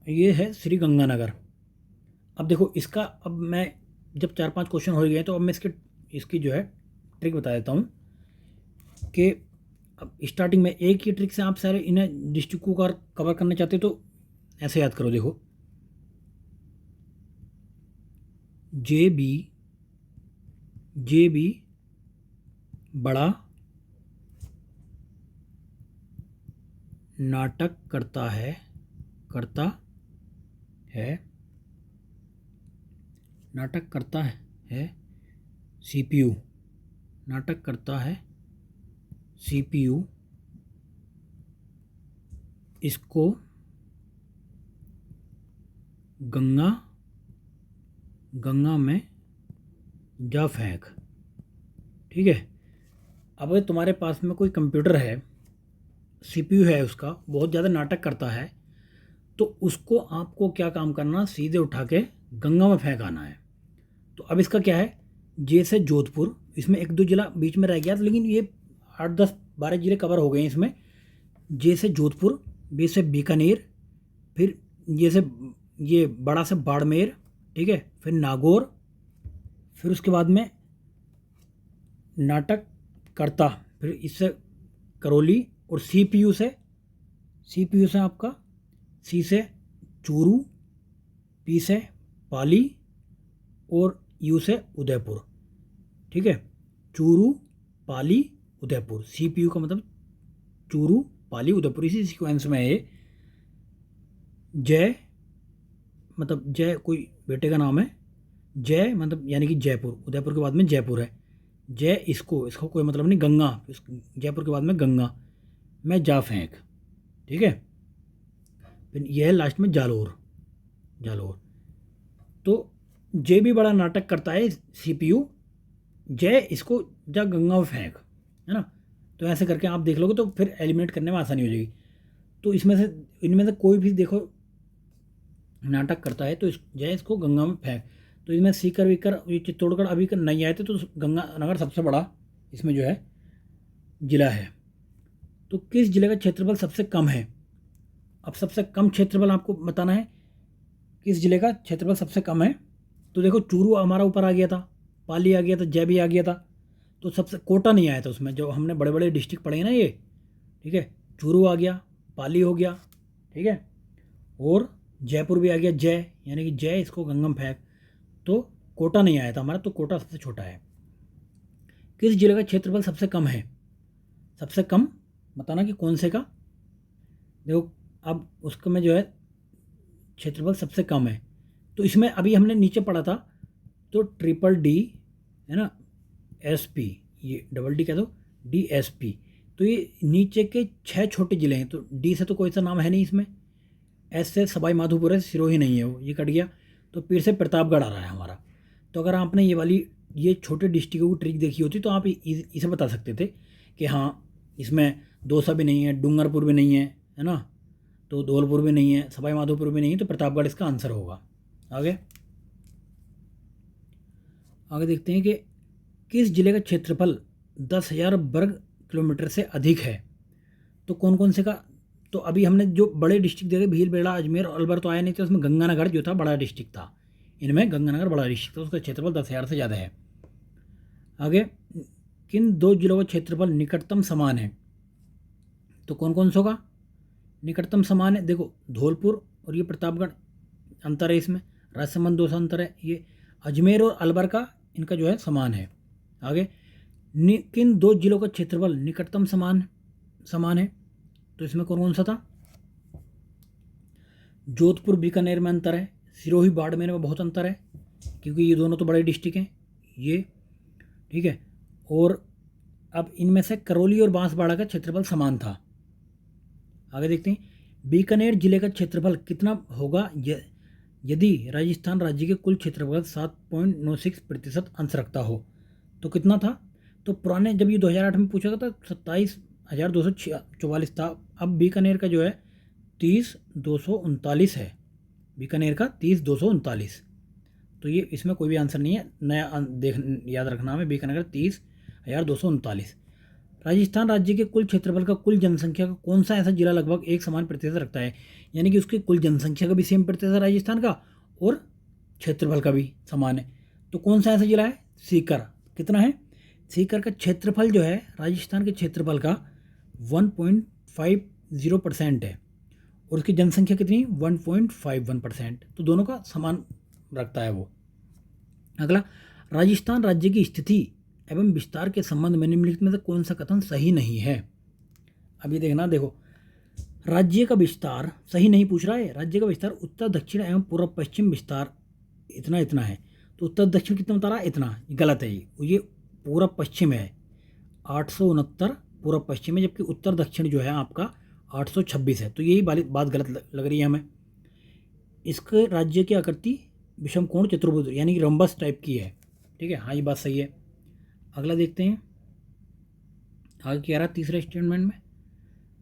ये है श्री गंगानगर। अब देखो इसका, अब मैं जब 4-5 क्वेश्चन हो गए तो अब मैं इसकी जो है ट्रिक बता देता हूँ कि अब स्टार्टिंग में एक ही ट्रिक से आप सारे इन्हें डिस्ट्रिक्ट को कवर करना चाहते हो तो ऐसे याद करो। देखो जे बी बड़ा नाटक करता है सीपीयू, नाटक करता है सीपीयू, इसको गंगा में जा फेंक। ठीक है। अब अगर तुम्हारे पास में कोई कंप्यूटर है, सीपीयू है, उसका बहुत ज़्यादा नाटक करता है, तो उसको आपको क्या काम करना, सीधे उठा के गंगा में फेंक आना है। तो अब इसका क्या है, जे से जोधपुर, इसमें 1-2 जिला बीच में रह गया, लेकिन ये 8-10-12 जिले कवर हो गए हैं इसमें। जे से जोधपुर, बी से बीकानेर, फिर ये बड़ा से बाड़मेर, ठीक है, फिर नागौर, फिर उसके बाद में नाटक करता, फिर इससे करौली, और सीपीयू से आपका सी से चूरू, पी से पाली, और यू से उदयपुर। ठीक है, चूरू, पाली, उदयपुर। सीपीयू का मतलब चूरू, पाली, उदयपुर, इसी सीक्वेंस में है ये। जय मतलब जय कोई बेटे का नाम है, जय मतलब यानी कि जयपुर, उदयपुर के बाद में जयपुर है। जय इसको कोई मतलब नहीं, गंगा, जयपुर के बाद में गंगा में जा फेंक। ठीक है, फिर यह है लास्ट में जालोर। तो जय भी बड़ा नाटक करता है सीपीयू, जय इसको जा गंगा में फेंक, है ना। तो ऐसे करके आप देख लोगे तो फिर एलिमिनेट करने में आसानी हो जाएगी। तो इनमें से कोई भी देखो नाटक करता है तो जय इसको गंगा में फेंक। तो इसमें सीकर वीकर, ये चित्तौड़गढ़ अभी नहीं आए थे, तो गंगानगर सबसे बड़ा इसमें जो है जिला है। तो किस जिले का क्षेत्रफल सबसे कम है? अब सबसे कम क्षेत्रफल आपको बताना है, किस जिले का क्षेत्रफल सबसे कम है। तो देखो चूरू हमारा ऊपर आ गया था, पाली आ गया था, जय भी आ गया था, तो सबसे कोटा नहीं आया था उसमें, जो हमने बड़े बड़े डिस्ट्रिक्ट पढ़े हैं ना ये। ठीक है, चूरू आ गया, पाली हो गया, ठीक है, और जयपुर भी आ गया, जय यानी कि जय इसको गंगा में फेंक। तो कोटा नहीं आया था हमारा, तो कोटा सबसे छोटा है। किस जिले का क्षेत्रफल सबसे कम है? सबसे कम बताना कि कौन से का। देखो अब उसका में जो है क्षेत्रफल सबसे कम है, तो इसमें अभी हमने नीचे पढ़ा था, तो DDD है ना, SP, ये DDD कह दो, DSP। तो ये नीचे के 6 छोटे जिले हैं, तो डी से तो कोई सा नाम है नहीं इसमें, एस से सवाई माधोपुर है, सिरोही नहीं है, वो ये कट गया, तो फिर से प्रतापगढ़ आ रहा है हमारा। तो अगर आपने ये छोटे डिस्ट्रिक्टों की ट्रिक देखी होती तो आप इसे बता सकते थे कि हाँ इसमें दौसा भी नहीं है, डूंगरपुर भी नहीं है ना, तो धौलपुर भी नहीं है, सवाई माधोपुर भी नहीं है, तो प्रतापगढ़ इसका आंसर होगा। आगे देखते हैं कि किस जिले का क्षेत्रफल 10,000 वर्ग किलोमीटर से अधिक है। तो कौन कौन से का, तो अभी हमने जो बड़े डिस्ट्रिक्ट देखे, भील, बेड़ा, अजमेर और अलवर तो आया नहीं, तो उसमें गंगानगर जो था बड़ा डिस्ट्रिक्ट था, इनमें गंगानगर बड़ा डिस्ट्रिक्ट था, उसका क्षेत्रफल 10,000 से ज़्यादा है। आगे किन 2 जिलों का क्षेत्रफल निकटतम समान है? तो कौन कौन सो का निकटतम समान है? देखो धौलपुर और ये प्रतापगढ़ अंतर है, इसमें राजसमंद 200 अंतर है, ये अजमेर और अलवर का इनका जो है समान है। आगे किन 2 जिलों का क्षेत्रफल निकटतम समान है? तो इसमें कौन कौन सा था? जोधपुर बीकानेर में अंतर है, सिरोही बाड़मेर में बहुत अंतर है, क्योंकि ये दोनों तो बड़े डिस्ट्रिक्ट हैं ये, ठीक है। और अब इनमें से करौली और बांसवाड़ा का क्षेत्रफल समान था। आगे देखते हैं, बीकानेर जिले का क्षेत्रफल कितना होगा यदि राजस्थान राज्य के कुल क्षेत्रफल 7.96% अंश रखता हो, तो कितना था? तो पुराने जब ये 2008 में पूछा था 27,244 था। अब बीकानेर का जो है 30,239 है, बीकानेर का 30,239। तो ये इसमें कोई भी आंसर नहीं है, नया देख याद रखना हमें, बीकानेर का 30,239। राजस्थान राज्य के कुल क्षेत्रफल का कुल जनसंख्या का कौन सा ऐसा जिला लगभग एक समान प्रतिशत रखता है? यानी कि उसकी कुल जनसंख्या का भी सेम प्रतिशत राजस्थान का और क्षेत्रफल का भी समान है। तो कौन सा ऐसा जिला है? सीकर। कितना है? सीकर का क्षेत्रफल जो है राजस्थान के क्षेत्रफल का 1.50% है और उसकी जनसंख्या कितनी? 1.51%। तो दोनों का समान रखता है वो। अगला, राजस्थान राज्य की स्थिति एवं विस्तार के संबंध में निम्नलिखित में से कौन सा कथन सही नहीं है? अभी देखना, देखो, राज्य का विस्तार सही नहीं पूछ रहा है। राज्य का विस्तार उत्तर दक्षिण एवं पूर्व पश्चिम विस्तार इतना इतना है, तो उत्तर दक्षिण कितना बता रहा है? इतना। गलत है, ये पूर्व पश्चिम है, 869 पूर्व पश्चिम है, जबकि उत्तर दक्षिण जो है आपका 826 है। तो यही बात गलत लग रही है हमें। इसके राज्य की आकृति विषम कोण चतुर्भुज यानी कि रंबस टाइप की है, ठीक है। हाँ, ये बात सही है। अगला देखते हैं, आगे क्या रहा तीसरे स्टेटमेंट में,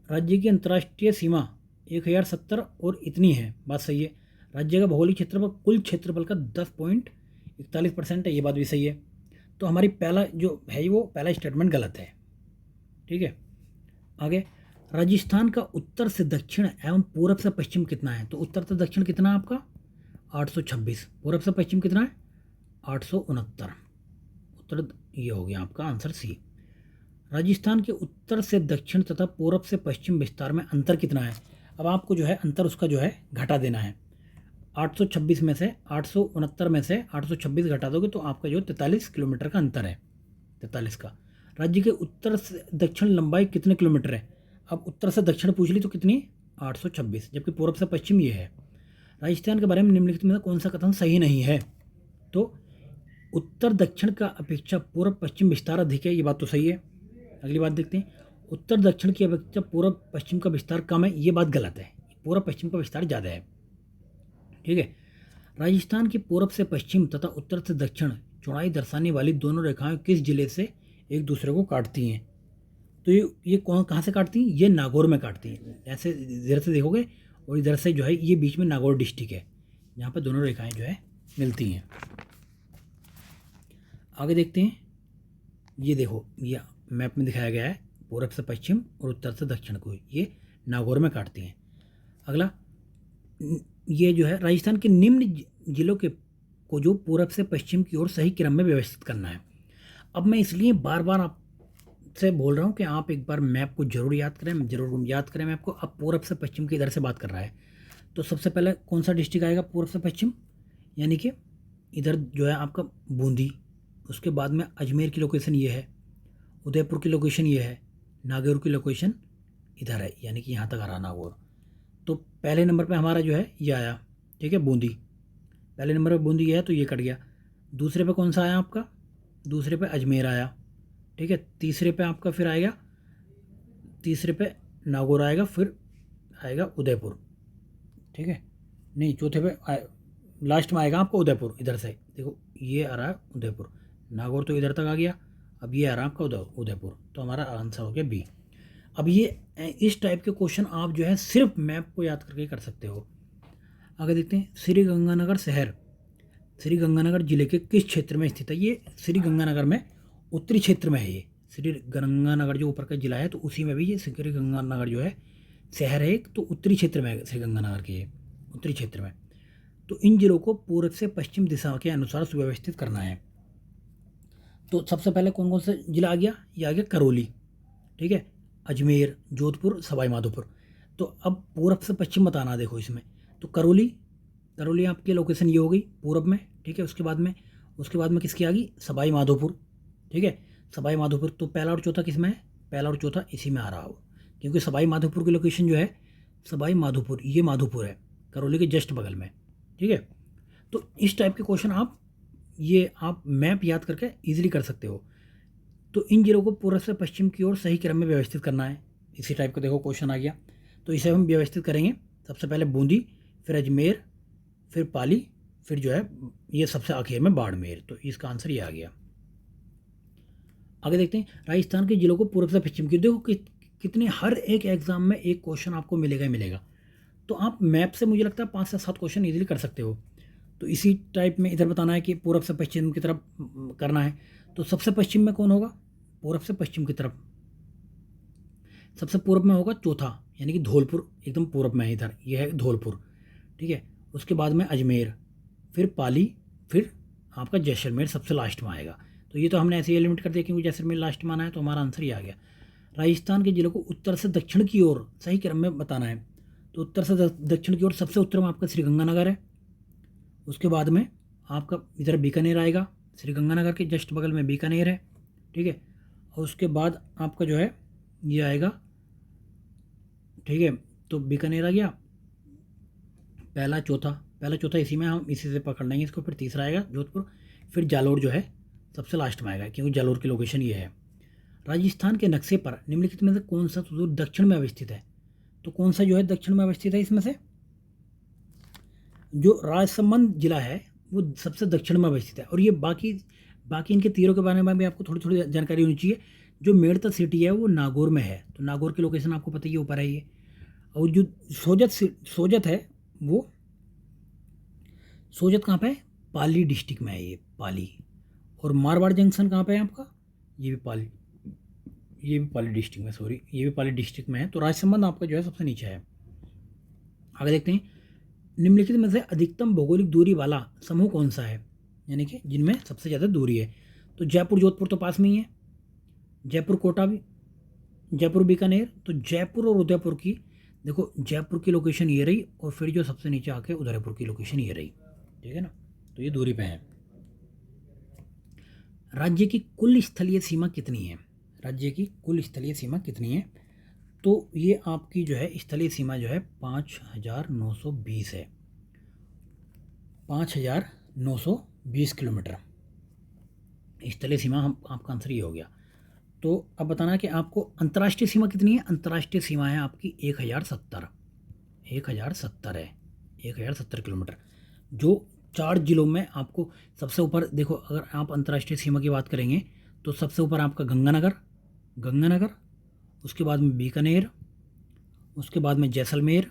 राज्य की अंतर्राष्ट्रीय सीमा 1070 और इतनी है, बात सही है। राज्य का भौगोलिक क्षेत्रफल कुल क्षेत्रफल का 10.41% है, ये बात भी सही है। तो हमारी पहला जो है वो पहला स्टेटमेंट गलत है, ठीक है। आगे, राजस्थान का उत्तर से दक्षिण एवं पूर्व से पश्चिम कितना है? तो उत्तर से दक्षिण कितना है आपका? 826। पूर्व से पश्चिम कितना है? 869। उत्तर ये हो गया आपका आंसर सी। राजस्थान के उत्तर से दक्षिण तथा पूर्व से पश्चिम विस्तार में अंतर कितना है? अब आपको जो है अंतर उसका जो है घटा देना है। 826 में से 869 में से 826 घटा दोगे तो आपका जो 43 किलोमीटर का अंतर है, 43 का। राज्य के उत्तर से दक्षिण लंबाई कितने किलोमीटर है? अब उत्तर से दक्षिण पूछ ली तो कितनी? 826, जबकि पूर्व से पश्चिम ये है। राजस्थान के बारे में निम्नलिखित में कौन सा कथन सही नहीं है? तो उत्तर दक्षिण का अपेक्षा पूर्व पश्चिम विस्तार अधिक है, ये बात तो सही है। अगली बात देखते हैं, उत्तर दक्षिण की अपेक्षा पूर्व पश्चिम का विस्तार कम है, ये बात गलत है। पूर्व पश्चिम का विस्तार ज़्यादा है, ठीक है। राजस्थान की पूर्व से पश्चिम तथा उत्तर से दक्षिण चौड़ाई दर्शाने वाली दोनों रेखाएं किस जिले से एक दूसरे को काटती हैं? तो ये कहाँ से काटती हैं? ये नागौर में काटती हैं। ऐसे इधर से देखोगे और इधर से जो है ये बीच में नागौर डिस्ट्रिक्ट है, जहाँ पर दोनों रेखाएं जो है मिलती हैं। आगे देखते हैं, ये देखो, ये मैप में दिखाया गया है पूर्व से पश्चिम और उत्तर से दक्षिण को, ये नागौर में काटती हैं। अगला, ये जो है राजस्थान के निम्न जिलों के को जो पूर्व से पश्चिम की ओर सही क्रम में व्यवस्थित करना है। अब मैं इसलिए बार बार आपसे बोल रहा हूँ कि आप एक बार मैप को जरूर याद करें, जरूर याद करें मैप को। अब पूर्व से पश्चिम की इधर से बात कर रहा है, तो सबसे पहले कौन सा डिस्ट्रिक्ट आएगा पूर्व से पश्चिम? यानी कि इधर जो है आपका बूंदी, उसके बाद में अजमेर की लोकेशन ये है, उदयपुर की लोकेशन ये है, नागौर की लोकेशन इधर है, यानी कि यहाँ तक आ रहा नागौर। तो पहले नंबर पे हमारा जो है ये आया, ठीक है, बूंदी। पहले नंबर पे बूंदी ये है, तो ये कट गया। दूसरे पे कौन सा आया आपका? दूसरे पे अजमेर आया, ठीक है। तीसरे पे आपका फिर आएगा, तीसरे पे नागौर आएगा, फिर आएगा उदयपुर, ठीक है। नहीं, चौथे पे लास्ट में आएगा आपका उदयपुर। इधर से देखो ये आ रहा है उदयपुर, नागौर तो इधर तक आ गया, अब ये आ रहा है आपका उदयपुर। तो हमारा आंसर हो गया बी। अब ये इस टाइप के क्वेश्चन आप जो है सिर्फ मैप को याद करके कर सकते हो। आगे देखते हैं, श्री गंगानगर शहर श्री गंगानगर जिले के किस क्षेत्र में स्थित है? ये श्री गंगानगर में उत्तरी क्षेत्र में है। ये श्री गंगानगर जो ऊपर का जिला है, तो उसी में भी ये श्री गंगानगर जो है शहर है एक, तो उत्तरी क्षेत्र में है श्री गंगानगर के, ये उत्तरी क्षेत्र में। तो इन जिलों को पूर्व से पश्चिम दिशा के अनुसार सुव्यवस्थित करना है। तो सबसे पहले कौन कौन सा जिला आ गया? ये आ गया करौली, ठीक है, अजमेर, जोधपुर, सवाई माधोपुर। तो अब पूर्व से पश्चिम बताना, देखो इसमें तो करौली आपकी लोकेशन ये हो गई पूर्व में, ठीक है। उसके बाद में किसकी आ गई? सवाई माधोपुर, ठीक है। सवाई माधोपुर, तो पहला और चौथा किस में है? पहला और चौथा इसी में आ रहा हो, क्योंकि सवाई माधोपुर की लोकेशन जो है, सवाई माधोपुर ये माधोपुर है करौली के जस्ट बगल में, ठीक है। तो इस टाइप के क्वेश्चन आप मैप याद करके ईजिली कर सकते हो। तो इन जिलों को पूर्व से पश्चिम की ओर सही क्रम में व्यवस्थित करना है। इसी टाइप का देखो क्वेश्चन आ गया, तो इसे हम व्यवस्थित करेंगे। सबसे पहले बूंदी, फिर अजमेर, फिर पाली, फिर जो है ये सबसे आखिर में बाड़मेर। तो इसका आंसर ये आ गया। आगे देखते हैं, राजस्थान के जिलों को पूर्व से पश्चिम की। देखो कितने, हर एक एग्जाम में एक क्वेश्चन आपको मिलेगा ही मिलेगा। तो आप मैप से मुझे लगता है 5 से 7 क्वेश्चन इजीली कर सकते हो। तो इसी टाइप में इधर बताना है कि पूर्व से पश्चिम की तरफ करना है। तो सबसे पश्चिम में कौन होगा? पूर्व से पश्चिम की तरफ सबसे पूर्व में होगा चौथा, यानी कि धौलपुर एकदम पूर्व में है, इधर ये है धौलपुर। ठीक है, उसके बाद में अजमेर, फिर पाली, फिर आपका जैसलमेर सबसे लास्ट में आएगा। तो ये तो हमने ऐसे ही लिमिट कर दिया क्योंकि जैसलमेर लास्ट में आना है, तो हमारा आंसर ये आ गया। राजस्थान के जिलों को उत्तर से दक्षिण की ओर सही क्रम में बताना है। तो उत्तर से दक्षिण की ओर सबसे उत्तर में आपका श्रीगंगानगर है। उसके बाद में आपका इधर बीकानेर आएगा, श्रीगंगानगर के जस्ट बगल में बीकानेर है। ठीक है, और उसके बाद आपका जो है ये आएगा। ठीक है, तो बीकानेर आ गया, पहला चौथा इसी में, हम इसी से पकड़ लेंगे इसको। फिर तीसरा आएगा जोधपुर, फिर जालोर जो है सबसे लास्ट में आएगा क्योंकि जालोर की लोकेशन ये है। राजस्थान के नक्शे पर निम्नलिखित में से कौन सा सुदूर दक्षिण में अवस्थित है? तो कौन सा जो है दक्षिण में अवस्थित है? इसमें से जो राजसमंद जिला है वो सबसे दक्षिण में अवस्थित है। और ये बाकी बाकी इनके तीरों के बारे में भी आपको थोड़ी थोड़ी जानकारी होनी चाहिए। जो मेड़ता सिटी है वो नागौर में है, तो नागौर की लोकेशन आपको पता ही ऊपर है ये। और जो सोजत है वो सोजत कहाँ पे है? पाली डिस्ट्रिक्ट में है ये, पाली। और मारवाड़ जंक्शन कहाँ पे है आपका? ये भी पाली डिस्ट्रिक्ट में, सॉरी, ये भी पाली डिस्ट्रिक्ट में है। तो राजसमंद आपका जो है सबसे नीचे है। आगे देखते हैं, निम्नलिखित में से अधिकतम भौगोलिक दूरी वाला समूह कौन सा है, यानी कि जिनमें सबसे ज़्यादा दूरी है? तो जयपुर जोधपुर तो पास में ही है, जयपुर कोटा भी, जयपुर बीकानेर। तो जयपुर और उदयपुर की, देखो जयपुर की लोकेशन ये रही, और फिर जो सबसे नीचे आके उदयपुर की लोकेशन ये रही। ठीक है ना, तो ये दूरी पे है। राज्य की कुल स्थलीय सीमा कितनी है? राज्य की कुल स्थलीय सीमा कितनी है? तो ये आपकी जो है स्थलीय सीमा जो है 5,920 है, 5,920 किलोमीटर स्थलीय सीमा। हम आपका आंसर ये हो गया। तो अब बताना कि आपको अंतर्राष्ट्रीय सीमा कितनी है? अंतर्राष्ट्रीय सीमा है आपकी 1,070 है, 1,070 किलोमीटर। जो 4 जिलों में आपको सबसे ऊपर, देखो अगर आप अंतर्राष्ट्रीय सीमा की बात करेंगे तो सबसे ऊपर आपका गंगानगर, उसके बाद में बीकानेर, उसके बाद में जैसलमेर,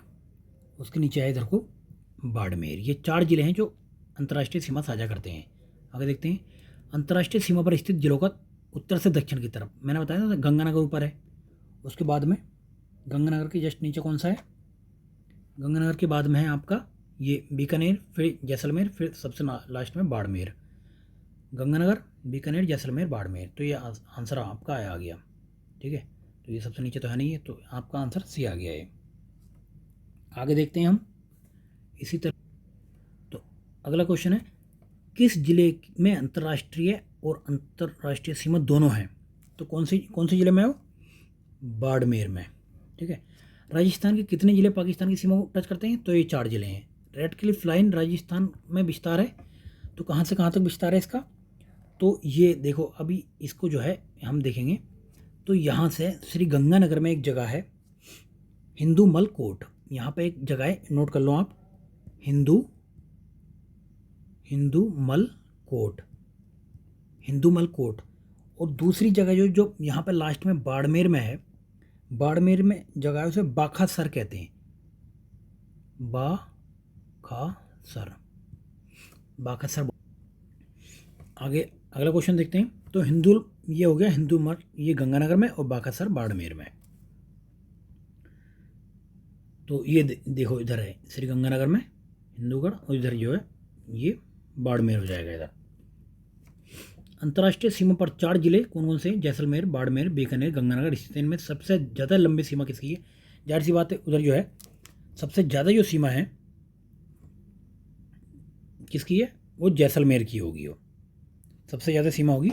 उसके नीचे है इधर को बाड़मेर। ये 4 जिले हैं जो अंतर्राष्ट्रीय सीमा साझा करते हैं। आगे देखते हैं, अंतर्राष्ट्रीय सीमा पर स्थित जिलों का उत्तर से दक्षिण की तरफ, मैंने बताया था गंगानगर ऊपर है। उसके बाद में गंगानगर के जस्ट नीचे कौन सा है? गंगानगर के बाद में है आपका ये बीकानेर, फिर जैसलमेर, फिर सबसे लास्ट में बाड़मेर। गंगानगर, बीकानेर, जैसलमेर, बाड़मेर। तो ये आंसर आपका आ गया। ठीक है, तो ये सबसे नीचे तो है नहीं है, तो आपका आंसर सी आ गया है। आगे देखते हैं हम इसी तरह। तो अगला क्वेश्चन है, किस जिले में अंतर्राष्ट्रीय और अंतर्राष्ट्रीय सीमा दोनों हैं? तो कौन से जिले में है वो? बाड़मेर में। ठीक है, राजस्थान के कितने जिले पाकिस्तान की सीमा को टच करते हैं? तो ये 4 जिले हैं। रेड क्लिफ लाइन राजस्थान में विस्तार है, तो कहाँ से कहाँ तक विस्तार है इसका? तो ये देखो अभी इसको जो है हम देखेंगे, तो यहाँ से श्री गंगानगर में एक जगह है हिंदूमल कोट, यहाँ पे एक जगह है, नोट कर लो आप, हिंदूमल कोट। और दूसरी जगह जो यहाँ पे लास्ट में बाड़मेर में है, बाड़मेर में जगह है उसे बाखासर कहते हैं, बाखासर। आगे अगला क्वेश्चन देखते हैं। तो ये हो गया हिंदूमल, ये गंगानगर में, और बाखासर बाड़मेर में। तो ये देखो इधर है श्री गंगानगर में हिंदूगढ़, और इधर जो है ये बाड़मेर हो जाएगा इधर। अंतर्राष्ट्रीय सीमा पर 4 जिले कौन कौन से? जैसलमेर, बाड़मेर, बीकानेर, गंगानगर स्थित। इनमें सबसे ज़्यादा लंबी सीमा किसकी है? जाहिर सी बात है उधर जो है सबसे ज़्यादा जो सीमा है किसकी है? वो जैसलमेर की होगी। वो सबसे ज़्यादा सीमा होगी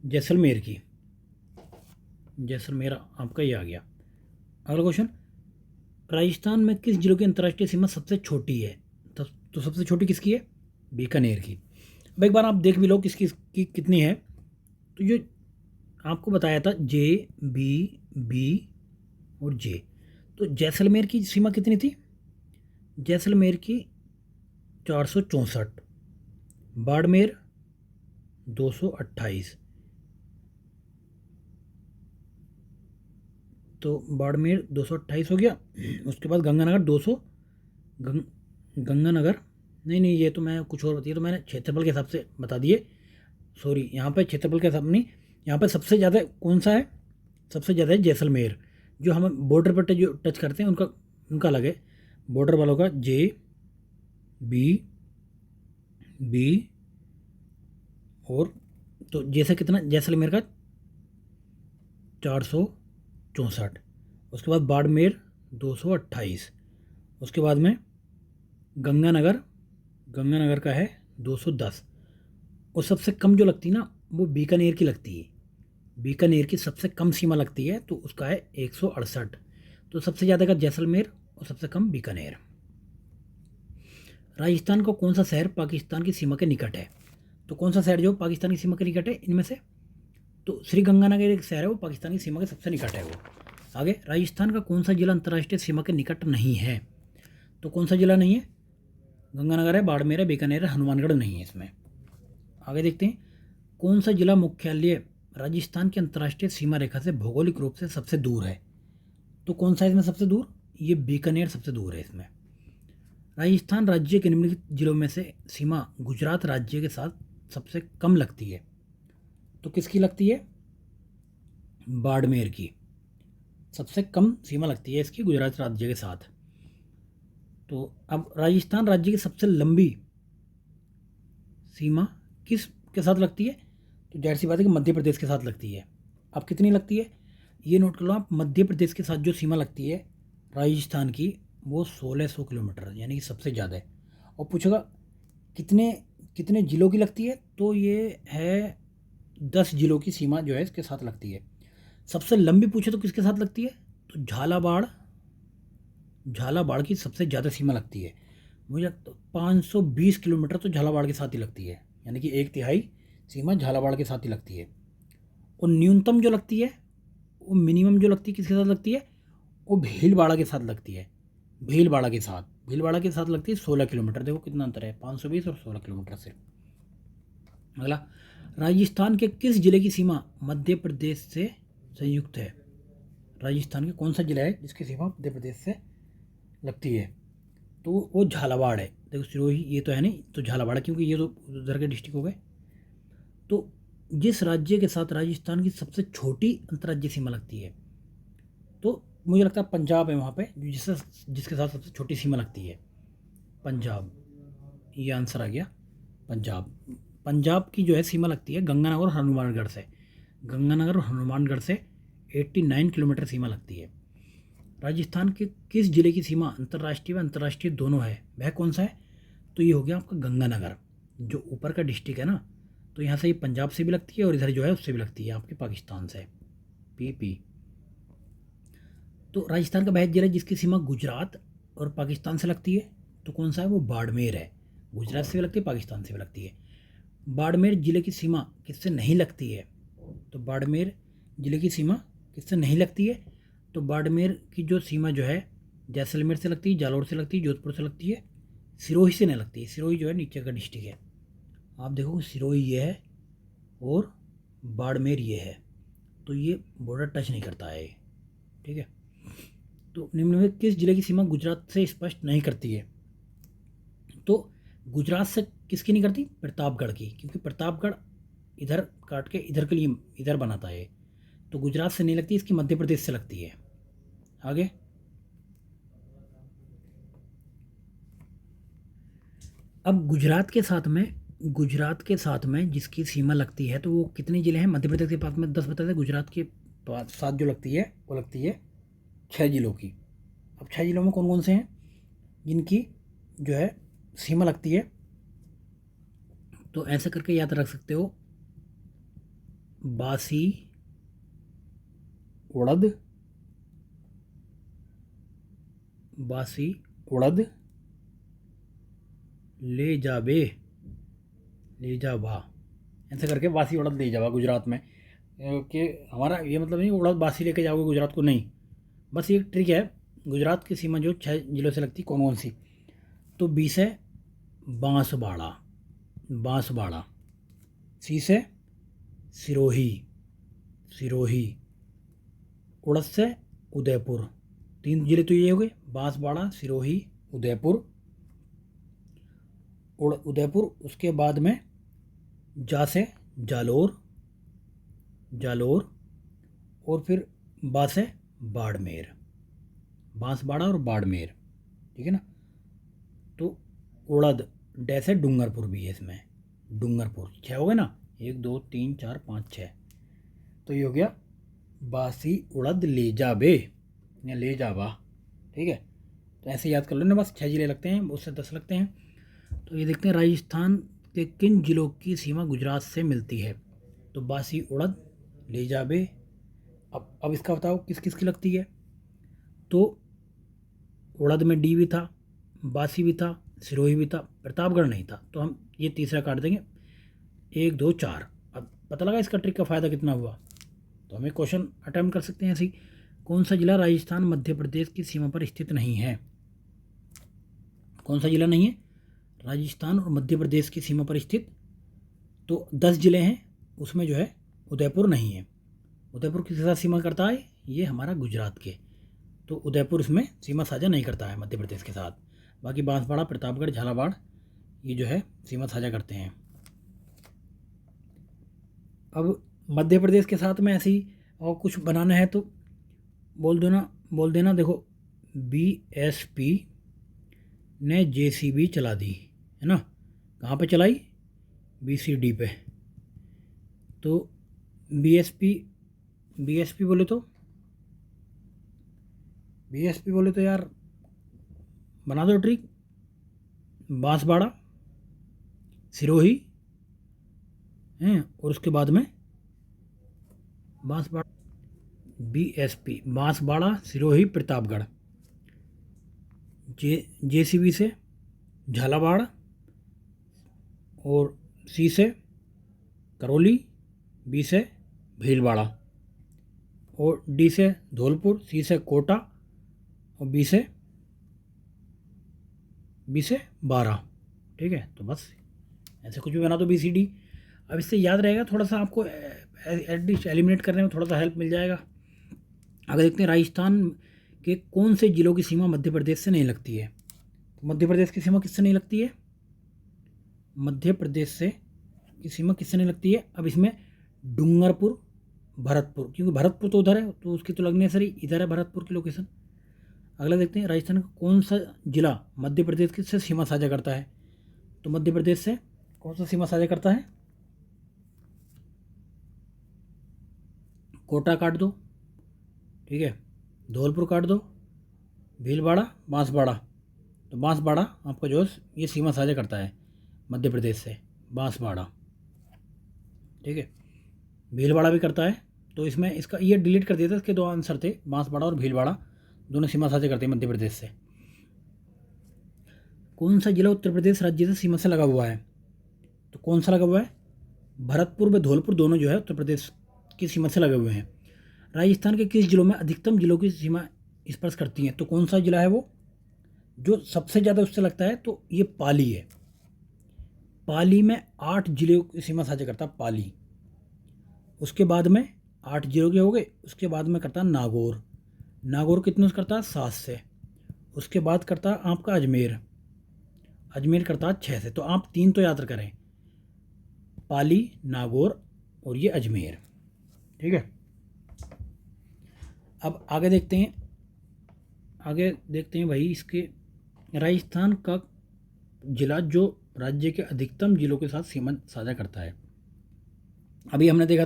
जैसलमेर की। जैसलमेर आपका ये आ गया। अगला क्वेश्चन, राजस्थान में किस जिलों की अंतर्राष्ट्रीय सीमा सबसे छोटी है? तो सबसे छोटी किसकी है? बीकानेर की। अब एक बार आप देख भी लो किसकी की कितनी है। तो जो आपको बताया था JB और J, तो जैसलमेर की सीमा कितनी थी? जैसलमेर की 464, बाड़मेर 228, तो बाड़मेर 228 हो गया। उसके बाद गंगानगर 200, गंगानगर नहीं ये तो मैं कुछ और बताइए, तो मैंने क्षेत्रफल के हिसाब से बता दिए। सॉरी, यहाँ पे क्षेत्रफल के हिसाब नहीं, यहाँ पे सबसे ज़्यादा कौन सा है? सबसे ज़्यादा है जैसलमेर। जो हम बॉर्डर पर जो टच करते हैं उनका उनका अलग है, बॉर्डर वालों का JB और तो जैसे कितना जैसलमेर का 464, उसके बाद बाड़मेर 228, उसके बाद में गंगानगर, गंगानगर का है 210, और सबसे कम जो लगती है ना वो बीकानेर की लगती है। बीकानेर की सबसे कम सीमा लगती है तो उसका है 168। तो सबसे ज़्यादा का जैसलमेर और सबसे कम बीकानेर। राजस्थान का कौन सा शहर पाकिस्तान की सीमा के निकट है? तो कौन सा शहर जो पाकिस्तान की सीमा के निकट है इनमें से? तो श्रीगंगानगर एक शहर है, वो पाकिस्तान की सीमा के सबसे निकट है वो। आगे, राजस्थान का कौन सा जिला अंतर्राष्ट्रीय सीमा के निकट नहीं है? तो कौन सा जिला नहीं है? गंगानगर है, बाड़मेर है, बीकानेर है, हनुमानगढ़ नहीं है इसमें। आगे देखते हैं, कौन सा जिला मुख्यालय राजस्थान की अंतर्राष्ट्रीय सीमा रेखा से भौगोलिक रूप से सबसे दूर है? तो कौन सा इसमें सबसे दूर? ये बीकानेर सबसे दूर है इसमें। राजस्थान राज्य के निम्नलिखित जिलों में से सीमा गुजरात राज्य के साथ सबसे कम लगती है। तो किसकी लगती है? बाड़मेर की सबसे कम सीमा लगती है इसकी गुजरात राज्य के साथ। तो अब राजस्थान राज्य की सबसे लंबी सीमा किस के साथ लगती है? तो जाहिर सी बात है कि मध्य प्रदेश के साथ लगती है। अब कितनी लगती है ये नोट कर लो आप। मध्य प्रदेश के साथ जो सीमा लगती है राजस्थान की वो 1600 किलोमीटर, यानी कि सबसे ज़्यादा है। और पूछेगा कितने कितने ज़िलों की लगती है, तो ये है 10 जिलों की सीमा जो है इसके साथ लगती है। सबसे लंबी पूछे तो किसके साथ लगती है? तो झालावाड़ की सबसे ज़्यादा सीमा लगती है। मुझे लगता 520 किलोमीटर तो झालावाड़ के साथ ही लगती है, यानी कि 1/3 सीमा झालावाड़ के साथ ही लगती है। और न्यूनतम जो लगती है, वो मिनिमम जो लगती है किसके साथ लगती है? वो भीलवाड़ा के साथ लगती है। भीलवाड़ा के साथ लगती है 16 किलोमीटर। देखो कितना अंतर है, 520 और 16 किलोमीटर से। अगला, राजस्थान के किस जिले की सीमा मध्य प्रदेश से संयुक्त है? राजस्थान के कौन सा जिला है जिसकी सीमा मध्य प्रदेश से लगती है? तो वो झालावाड़ है। देखो सिरोही ये तो है नहीं, तो झालावाड़, क्योंकि ये तो उधर के डिस्ट्रिक्ट हो गए। तो जिस राज्य के साथ राजस्थान की सबसे छोटी अंतर्राज्यीय सीमा लगती है, तो मुझे लगता है पंजाब है वहाँ पे, जिसके साथ सबसे छोटी सीमा लगती है पंजाब। ये आंसर आ गया पंजाब। पंजाब की जो है सीमा लगती है गंगानगर और हनुमानगढ़ से। गंगानगर और हनुमानगढ़ से 89 किलोमीटर सीमा लगती है। राजस्थान के किस जिले की सीमा अंतर्राष्ट्रीय व अंतर्राष्ट्रीय दोनों है, वह कौन सा है? तो ये हो गया आपका गंगानगर, जो ऊपर का डिस्ट्रिक्ट है ना। तो यहाँ से ये पंजाब से भी लगती है और इधर जो है उससे भी लगती है आपके पाकिस्तान से, PP। तो राजस्थान का वह जिला जिसकी सीमा गुजरात और पाकिस्तान से लगती है, तो कौन सा है? वो बाड़मेर है। गुजरात से भी लगती है, पाकिस्तान से भी लगती है। बाड़मेर जिले की सीमा किससे नहीं लगती है? तो बाड़मेर जिले की सीमा किससे नहीं लगती है? तो बाड़मेर की जो सीमा जो है जैसलमेर से लगती है, जालौर से लगती है, जोधपुर से लगती है, सिरोही से नहीं लगती है। सिरोही जो है नीचे का डिस्ट्रिक्ट है। आप देखो सिरोही ये है और बाड़मेर ये है, तो ये बॉर्डर टच नहीं करता है, ठीक है। तो निम्न में किस जिले की सीमा गुजरात से स्पष्ट नहीं करती है? तो गुजरात से किसकी नहीं करती? प्रतापगढ़ की, क्योंकि प्रतापगढ़ इधर काट के इधर के लिए इधर बनाता है। तो गुजरात से नहीं लगती, इसकी मध्य प्रदेश से लगती है। आगे, अब गुजरात के साथ में जिसकी सीमा लगती है, तो वो कितने ज़िले हैं मध्य प्रदेश के पास में? 10 बताते। गुजरात के साथ जो लगती है वो लगती है 6 जिलों की। अब 6 जिलों में कौन कौन से हैं जिनकी जो है सीमा लगती है? तो ऐसे करके याद रख सकते हो, बासी, उड़द, बासी, उड़द, ले जाबे, ले जाबा, ऐसे करके बासी उड़द ले जावा गुजरात में। कि हमारा ये मतलब नहीं उड़द बासी लेके जाओगे गुजरात को, नहीं। बस ये ट्रिक है। गुजरात की सीमा जो 6 जिलों से लगती कौन कौन सी, तो बी से बांसवाड़ा, बांसवाड़ा, सी से सिरोही, सिरोही, उड़द से उदयपुर। 3 जिले तो ये हो गए, बांसवाड़ा, सिरोही, उदयपुर। उदयपुर, उसके बाद में जा से जालोर, जालोर, और फिर बा से बाड़मेर, बांसवाड़ा और बाड़मेर, ठीक है ना। तो उड़द, डे से डूंगरपुर भी है इसमें, डूंगरपुर। 6 हो गए ना, 1 2 3 4 5 6। तो ये हो गया बासी उड़द ले जाबे या ले जाबा, ठीक है। तो ऐसे याद कर लो ना, बस 6 जिले लगते हैं, उससे 10 लगते हैं। तो ये देखते हैं राजस्थान के किन जिलों की सीमा गुजरात से मिलती है। तो बासी उड़द ले जाबे। अब इसका बताओ किस किस की लगती है। तो उड़द में डी भी था, बासी भी था, सिरोही भी था, प्रतापगढ़ नहीं था। तो हम ये तीसरा काट देंगे, 1 2 4। अब पता लगा इसका ट्रिक का फ़ायदा कितना हुआ। तो हमें क्वेश्चन अटैम्प्ट कर सकते हैं ऐसे ही। कौन सा जिला राजस्थान मध्य प्रदेश की सीमा पर स्थित नहीं है। कौन सा जिला नहीं है राजस्थान और मध्य प्रदेश की सीमा पर स्थित। तो 10 जिले हैं, उसमें जो है उदयपुर नहीं है। उदयपुर किसके साथ सीमा करता है, ये हमारा गुजरात के। तो उदयपुर इसमें सीमा साझा नहीं करता है मध्य प्रदेश के साथ। बाकी बांसवाड़ा, प्रतापगढ़, झालावाड़ ये जो है सीमा साझा करते हैं। अब मध्य प्रदेश के साथ में ऐसे ही और कुछ बनाना है तो बोल देना। देखो बीएसपी ने जेसीबी चला दी, है ना। कहाँ पे चलाई, बीसीडी पे। तो बीएसपी बोले तो यार बना दो ट्रिक। बांसवाड़ा, सिरोही हैं, और उसके बाद में बांसवाड़ा, बीएसपी, बांसवाड़ा, सिरोही, प्रतापगढ़। जेसीबी से झालावाड़, और सी से करौली, बी से भीलवाड़ा, और डी से धौलपुर, सी से कोटा, और बी से बारह। ठीक है, तो बस ऐसे कुछ भी बना दो BCD। अब इससे याद रहेगा, थोड़ा सा आपको एटलीस्ट एलिमिनेट करने में थोड़ा सा हेल्प मिल जाएगा। आगे देखते हैं राजस्थान के कौन से जिलों की सीमा मध्य प्रदेश से नहीं लगती है। तो मध्य प्रदेश की सीमा किससे नहीं लगती है, मध्य प्रदेश से की सीमा किससे नहीं लगती है। अब इसमें डूंगरपुर, भरतपुर, क्योंकि भरतपुर तो उधर है तो उसकी तो लगने सर इधर है भरतपुर की लोकेशन। अगला देखते हैं राजस्थान का कौन सा जिला मध्य प्रदेश की से सीमा साझा करता है। तो मध्य प्रदेश से कौन सा सीमा साझा करता है, कोटा काट दो, ठीक है, धौलपुर काट दो, भीलवाड़ा, बांसवाड़ा। तो बांसवाड़ा आपका जो ये सीमा साझा करता है मध्य प्रदेश से, बांसवाड़ा, ठीक है। भीलवाड़ा भी करता है, तो इसमें इसका ये डिलीट कर दिया था, इसके 2 आंसर थे, बांसवाड़ा और भीलवाड़ा दोनों सीमा साझा करते हैं मध्य प्रदेश से। कौन सा जिला उत्तर प्रदेश राज्य से सीमा से लगा हुआ है। तो कौन सा लगा हुआ है, भरतपुर व धौलपुर दोनों जो है उत्तर प्रदेश की सीमा से लगे हुए हैं। राजस्थान के किस जिलों में अधिकतम जिलों की सीमा स्पर्श करती हैं। तो कौन सा जिला है वो जो सबसे ज़्यादा उससे लगता है, तो ये पाली है। पाली में 8 जिलों की सीमा साझा करता है पाली। उसके बाद में 8 जिलों के हो गए, उसके बाद में करता है नागौर। नागौर कितने से करता है, 7 से। उसके बाद करता है आपका अजमेर, अजमेर करता है 6 से। तो आप 3 तो याद करें, पाली, नागौर और ये अजमेर, ठीक है। अब आगे देखते हैं भाई इसके राजस्थान का जिला जो राज्य के अधिकतम जिलों के साथ सीमा साझा करता है। अभी हमने देखा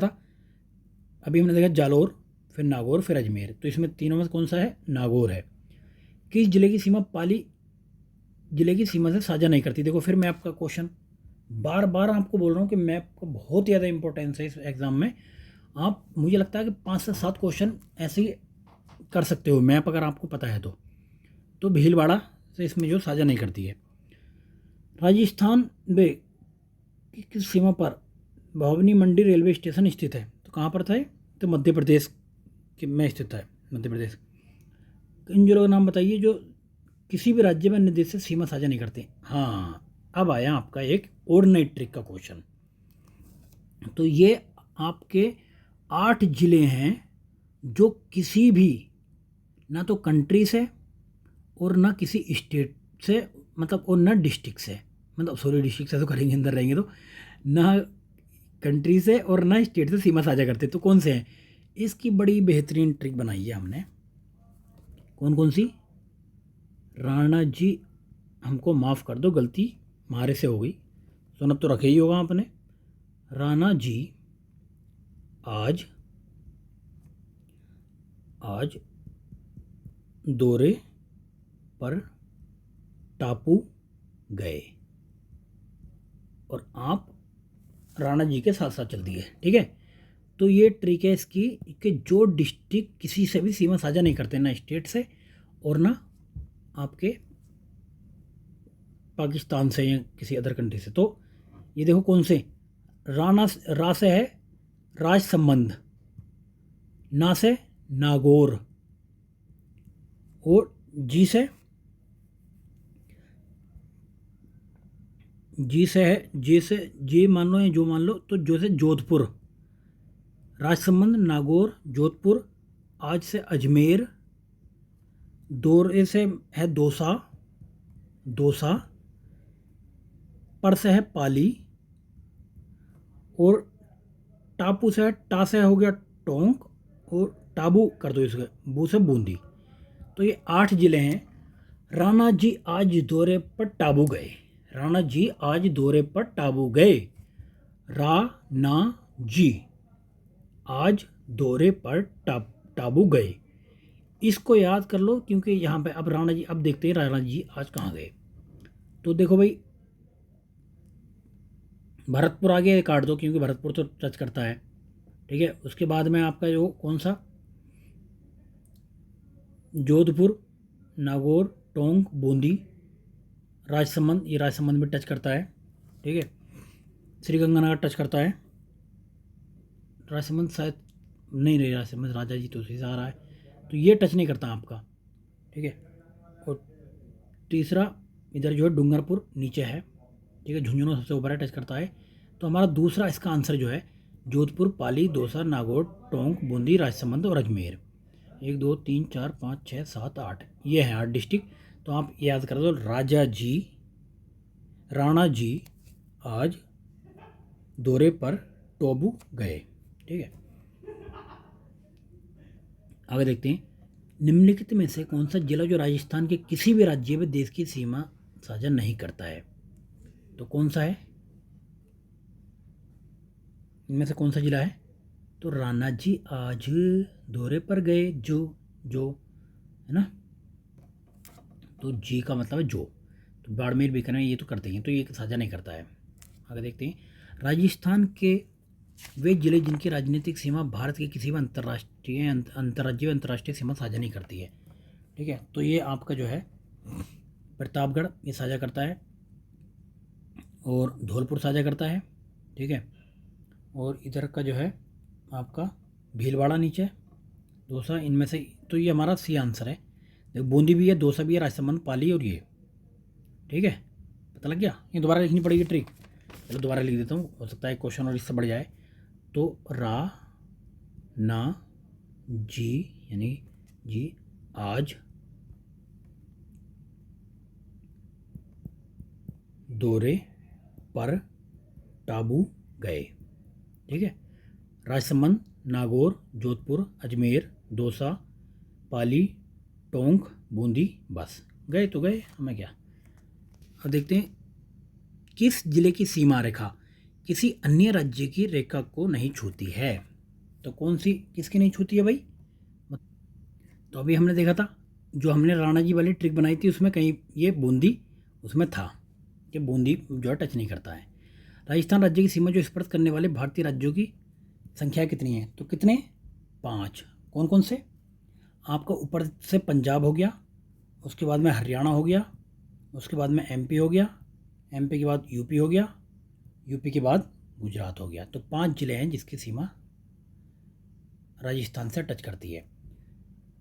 जालोर, फिर नागौर, फिर अजमेर। तो इसमें तीनों में कौन सा है, नागौर है। किस जिले की सीमा पाली जिले की सीमा से साझा नहीं करती। देखो फिर मैं आपका क्वेश्चन बार बार आपको बोल रहा हूँ कि मैप का बहुत ज़्यादा इंपॉर्टेंस है इस एग्ज़ाम में। आप मुझे लगता है कि 5 से 7 क्वेश्चन ऐसे ही कर सकते हो मैप अगर आपको पता है तो भीलवाड़ा से इसमें जो साझा नहीं करती है। राजस्थान में किस सीमा पर भवानी मंडी रेलवे स्टेशन स्थित है? तो कहाँ पर था ये? तो मध्य प्रदेश के में स्थित है, मध्य प्रदेश। इन जिलों का नाम बताइए जो किसी भी राज्य में अन्य देश से सीमा साझा नहीं करते। हाँ, अब आया आपका एक और नई ट्रिक का क्वेश्चन। तो ये आपके 8 जिले हैं जो किसी भी ना तो कंट्री से और ना किसी स्टेट से, मतलब और ना डिस्ट्रिक्ट से, मतलब सॉरी डिस्ट्रिक्ट से तो करेंगे अंदर रहेंगे तो, ना कंट्री से और ना स्टेट से सीमा साझा करते। तो कौन से हैं? इसकी बड़ी बेहतरीन ट्रिक बनाई है हमने। कौन कौन सी? राणा जी हमको माफ़ कर दो, गलती हमारे से हो गई, सुनब तो रखे ही होगा आपने। राणा जी आज दौरे पर टापू गए और आप राणा जी के साथ साथ चल दिए। ठीक है, तो ये ट्रिक है इसकी कि जो डिस्ट्रिक्ट किसी से भी सीमा साझा नहीं करते, ना स्टेट से और ना आपके पाकिस्तान से या किसी अदर कंट्री से। तो ये देखो कौन से, रा से है राज संबंध, ना से नागौर, और जी से है, जे मान लो या जो मान लो, तो जो से जोधपुर, राजसमंद, नागौर, जोधपुर, आज से अजमेर, दौरे से है दौसा, पर से है पाली, और टापू से है, टा से हो गया टोंक, और टाबू कर दो इसके, बू से बूंदी। तो ये 8 जिले हैं। राणा जी आज दौरे पर टाबू गए, राणा जी आज दौरे पर टाबू गए, ना जी आज दौरे पर टाबू गए। इसको याद कर लो, क्योंकि यहाँ पे अब राणा जी, अब देखते हैं राणा जी आज कहाँ गए। तो देखो भाई, भरतपुर आगे काट दो क्योंकि भरतपुर तो टच करता है। ठीक है, उसके बाद में आपका जो कौन सा, जोधपुर, नागौर, टोंक, बूंदी, राजसमंद, ये राजसमंद में टच करता है। ठीक है, श्रीगंगानगर टच करता है, राजसमंद शायद नहीं रही, राजसमंद राजा जी तो से आ रहा है, तो ये टच नहीं करता आपका। ठीक है, और तीसरा इधर जो है डूंगरपुर नीचे है। ठीक है, झुंझुनू सबसे ऊपर है, टच करता है। तो हमारा दूसरा इसका आंसर जो है जोधपुर, पाली, दौसा, नागौर, टोंक, बूंदी, राजसमंद और अजमेर। 1 2 3 4 5 6 7 8, ये हैं 8 डिस्ट्रिक्ट। तो आप याद कर दो, राणा जी आज दौरे पर टाबू गए। ठीक है, आगे देखते हैं, निम्नलिखित में से कौन सा जिला जो राजस्थान के किसी भी राज्य में देश की सीमा साझा नहीं करता है? तो कौन सा है इनमें से, कौन सा जिला है? तो राणा जी आज दौरे पर गए, जो है ना, तो जी का मतलब है जो, तो बाड़मेर, बीकानेर ये तो करते हैं, तो ये साझा नहीं करता है। आगे देखते हैं, राजस्थान के वे जिले जिनकी राजनीतिक सीमा भारत के किसी भी अंतर्राज्यीय सीमा साझा नहीं करती है। ठीक है, तो ये आपका जो है प्रतापगढ़ ये साझा करता है, और धौलपुर साझा करता है। ठीक है, और इधर का जो है आपका भीलवाड़ा नीचे, दौसा, इनमें से तो ये हमारा सी आंसर है। देखो बूंदी भी है, दौसा भी है, राजसमंद, पाली और ये। ठीक है, पता लग गया? ये दोबारा लिखनी पड़ेगी ट्रिक। चलो दोबारा लिख देता हूँ, हो सकता है क्वेश्चन और इससे बढ़ जाए। तो ना जी यानी जी आज दौरे पर टाबू गए। ठीक है, राजसमंद, नागौर, जोधपुर, अजमेर, दौसा, पाली, टोंक, बूंदी, बस गए तो गए, हमें क्या। अब देखते हैं, किस जिले की सीमा रेखा किसी अन्य राज्य की रेखा को नहीं छूती है? तो कौन सी किसकी नहीं छूती है भाई? तो अभी हमने देखा था, जो हमने राणा जी वाली ट्रिक बनाई थी उसमें कहीं ये बूंदी उसमें था कि बूंदी जो है टच नहीं करता है। राजस्थान राज्य की सीमा जो स्पर्श करने वाले भारतीय राज्यों की संख्या कितनी है? तो कितने? 5। कौन कौन से? आपका ऊपर से पंजाब हो गया, उसके बाद में हरियाणा हो गया, उसके बाद में एमपी हो गया, एमपी के बाद यूपी हो गया, यूपी के बाद गुजरात हो गया। तो 5 जिले हैं जिसकी सीमा राजस्थान से टच करती है।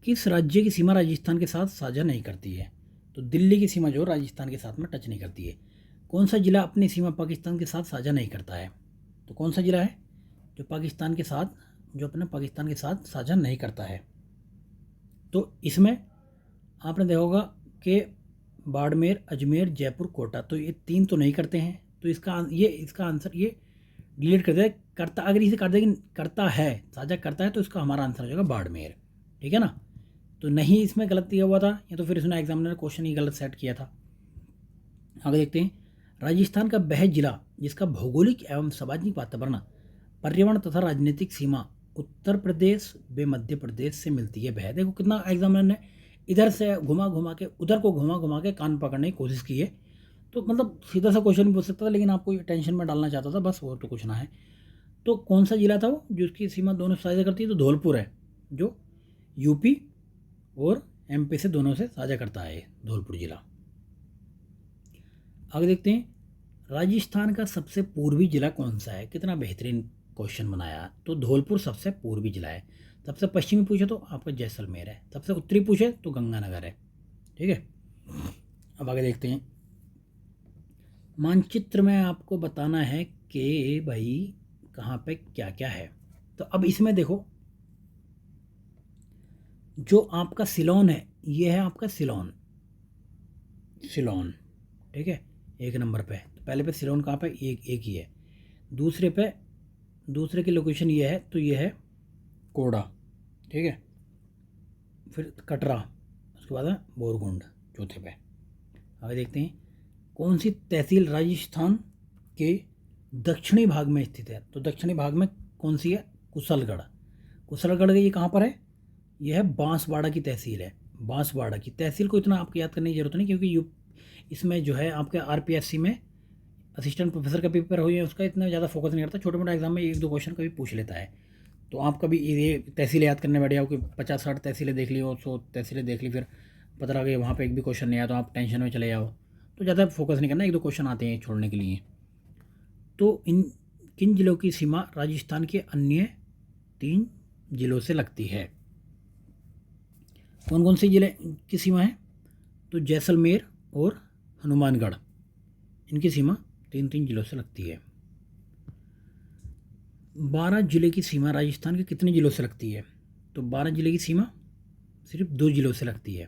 किस राज्य की सीमा राजस्थान के साथ साझा नहीं करती है? तो दिल्ली की सीमा जो राजस्थान के साथ में टच नहीं करती है। कौन सा जिला अपनी सीमा पाकिस्तान के साथ साझा नहीं करता है? तो कौन सा जिला है जो अपने पाकिस्तान के साथ साझा नहीं करता है? तो इसमें आपने देखा होगा कि बाड़मेर, अजमेर, जयपुर, कोटा, तो ये 3 तो नहीं करते हैं। तो इसका आंसर ये डिलीट कर दे। करता, अगर इसे कर दे कि करता है, साझा करता है, तो इसका हमारा आंसर हो जाएगा बाड़मेर। ठीक है ना? तो नहीं, इसमें गलत दिया हुआ था, या तो फिर इसने एग्जामिनर क्वेश्चन ही गलत सेट किया था। आगे देखते हैं। राजस्थान का वह जिला जिसका भौगोलिक एवं सामाजिक वातावरण, पर्यावरण तथा राजनीतिक सीमा उत्तर प्रदेश व मध्य प्रदेश से मिलती है वह। देखो कितना एग्जामिनर ने इधर से घुमा घुमा के, उधर को घुमा घुमा के कान पकड़ने की कोशिश की है। तो मतलब सीधा सा क्वेश्चन भी पूछ सकता था, लेकिन आपको टेंशन में डालना चाहता था, बस, और तो कुछ ना है। तो कौन सा जिला था वो जो उसकी सीमा दोनों साझा करती है? तो धौलपुर है, जो यूपी और एमपी से दोनों से साझा करता है धौलपुर जिला। आगे देखते हैं। राजस्थान का सबसे पूर्वी जिला कौन सा है? कितना बेहतरीन क्वेश्चन बनाया। तो धौलपुर सबसे पूर्वी जिला है। सबसे पश्चिमी पूछे तो आपका जैसलमेर है। सबसे उत्तरी पूछे तो गंगानगर है। ठीक है, अब आगे देखते हैं। मानचित्र में आपको बताना है कि भाई कहाँ पे क्या क्या है। तो अब इसमें देखो, जो आपका सिलोन है, ये है आपका सिलोन। ठीक है, 1 नंबर पे। तो पहले पे सिलोन कहाँ पे? एक ही है। दूसरे की लोकेशन ये है, तो ये है कोडा। ठीक है, फिर कटरा, उसके बाद है बोरगुंड चौथे पे। आगे देखते हैं। कौन सी तहसील राजस्थान के दक्षिणी भाग में स्थित है? तो दक्षिणी भाग में कौन सी है? कुशलगढ़। कुशलगढ़ ये कहाँ पर है? यह है बांसवाड़ा की तहसील है। बांसवाड़ा की तहसील को इतना आपको याद करने की जरूरत नहीं, क्योंकि इसमें जो है आपके आरपीएससी में असिस्टेंट प्रोफेसर का पेपर हुई है, उसका इतना ज़्यादा फोकस नहीं करता। छोटे मोटे एग्जाम में 1-2 क्वेश्चन कभी पूछ लेता है। तो आप कभी ये तहसीलें याद करने बैठ जाओ कि 50-60 तहसीलें देख ली और 100 तहसीलें देख ली, फिर पता लगा कि वहाँ पे एक भी क्वेश्चन नहीं आया, तो आप टेंशन में चले जाओ। तो ज़्यादा फोकस नहीं करना, 1-2 क्वेश्चन आते हैं छोड़ने के लिए। तो किन जिलों की सीमा राजस्थान के अन्य 3 जिलों से लगती है? कौन कौन से जिले की सीमा है? तो जैसलमेर और हनुमानगढ़, इनकी सीमा 3 जिलों से लगती है। 12 जिले की सीमा राजस्थान के कितने जिलों से लगती है? तो 12 जिले की सीमा सिर्फ 2 जिलों से लगती है।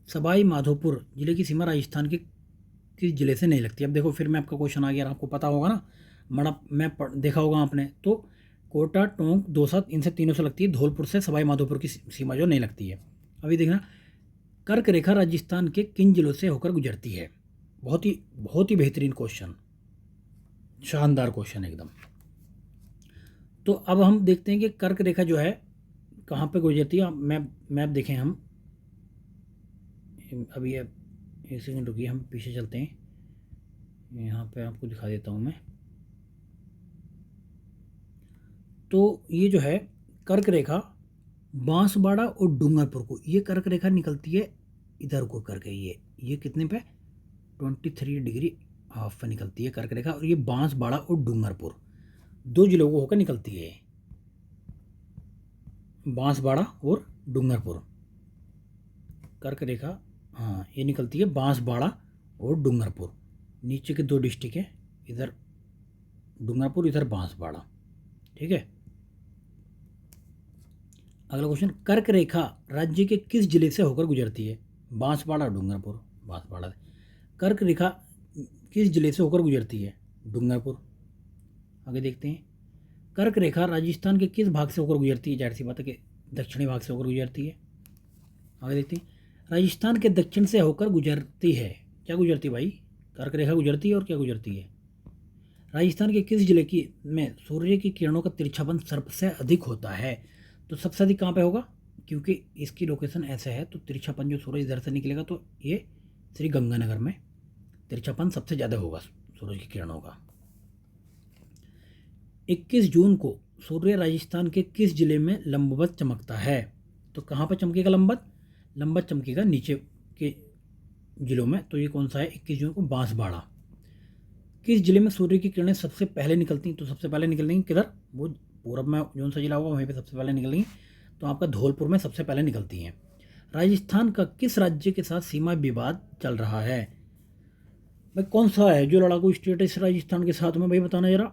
सवाई माधोपुर जिले की सीमा राजस्थान के किस जिले से नहीं लगती? अब देखो, फिर मैं आपका क्वेश्चन आ गया, आपको पता होगा ना, मैप देखा होगा आपने। तो कोटा, टोंक, दौसा, इनसे तीनों से लगती है। धौलपुर से सवाई माधोपुर की सीमा जो नहीं लगती है। अभी देखना, कर्क रेखा राजस्थान के किन जिलों से होकर गुजरती है? बहुत ही बेहतरीन क्वेश्चन, शानदार क्वेश्चन एकदम। तो अब हम देखते हैं कि कर्क रेखा जो है कहाँ पे गुजरती है। मैप देखें हम। अभी 1 सेकंड रुकिए, हम पीछे चलते हैं। यहाँ पे आपको दिखा देता हूँ मैं। तो ये जो है कर्क रेखा बांसवाड़ा और डूंगरपुर को, ये कर्क रेखा निकलती है इधर को करके। ये कितने पे? 23 डिग्री हाफ पे निकलती है कर्क रेखा, और ये बांसवाड़ा और डूंगरपुर 2 जिलों को होकर निकलती है। बांसवाड़ा और डूंगरपुर कर्क रेखा, हाँ, ये निकलती है बांसवाड़ा और डूंगरपुर। नीचे के 2 डिस्ट्रिक्ट है, इधर डूंगरपुर, इधर बांसवाड़ा। ठीक है, अगला क्वेश्चन। कर्क रेखा राज्य के किस जिले से होकर गुजरती है? बांसवाड़ा, डूंगरपुर, बांसवाड़ा। कर्क रेखा किस जिले से होकर गुजरती है? डूंगरपुर। आगे देखते हैं। कर्क रेखा राजस्थान के किस भाग से होकर गुजरती है? जाहिर सी बात है कि दक्षिणी भाग से होकर गुजरती है। आगे देखते हैं। राजस्थान के दक्षिण से होकर गुजरती है, क्या गुजरती है भाई? कर्क रेखा गुजरती है, और क्या गुजरती है? राजस्थान के किस जिले की में सूर्य की किरणों का तिरछापन सबसे अधिक होता है? तो सबसे अधिक कहाँ पे होगा? क्योंकि इसकी लोकेशन ऐसे है, तो तिरछापन जो सूरज इधर से निकलेगा, तो ये श्री गंगानगर में तिरछापन सबसे ज़्यादा होगा सूरज की किरणों का। 21 जून को सूर्य राजस्थान के किस जिले में लंबवत चमकता है? तो कहाँ पर चमकेगा लंबवत चमकेगा नीचे के जिलों में। तो ये कौन सा है? 21 जून को बांसवाड़ा। किस जिले में सूर्य की किरणें सबसे पहले निकलती हैं? तो सबसे पहले निकलेंगी किधर? वो पूरब में जौन सा जिला होगा वहीं पे सबसे पहले निकलेंगी, तो आपका धौलपुर में सबसे पहले निकलती हैं। राजस्थान का किस राज्य के साथ सीमा विवाद चल रहा है? भाई कौन सा है जो लड़ाकू स्टेट है इस राजस्थान के साथ में, भाई बताना जरा।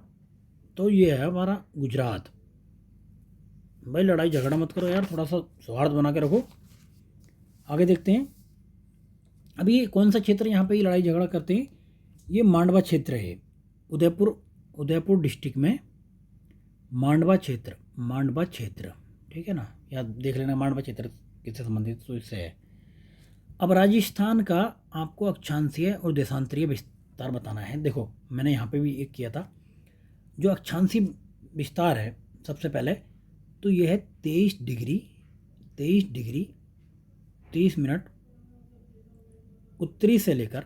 तो ये है हमारा गुजरात। भाई लड़ाई झगड़ा मत करो यार, थोड़ा सा सौहार्द बना के रखो। आगे देखते हैं। अभी ये कौन सा क्षेत्र यहाँ पे ये लड़ाई झगड़ा करते हैं? ये मांडवा क्षेत्र है, उदयपुर डिस्ट्रिक्ट में मांडवा क्षेत्र, ठीक है ना, याद देख लेना मांडवा क्षेत्र किससे संबंधित, तो इससे है। अब राजस्थान का आपको अक्षांशीय और देशांतरीय विस्तार बताना है। देखो मैंने यहाँ पे भी एक किया था, जो अक्षांशीय विस्तार है सबसे पहले तो ये है 23 डिग्री 30 मिनट उत्तरी से लेकर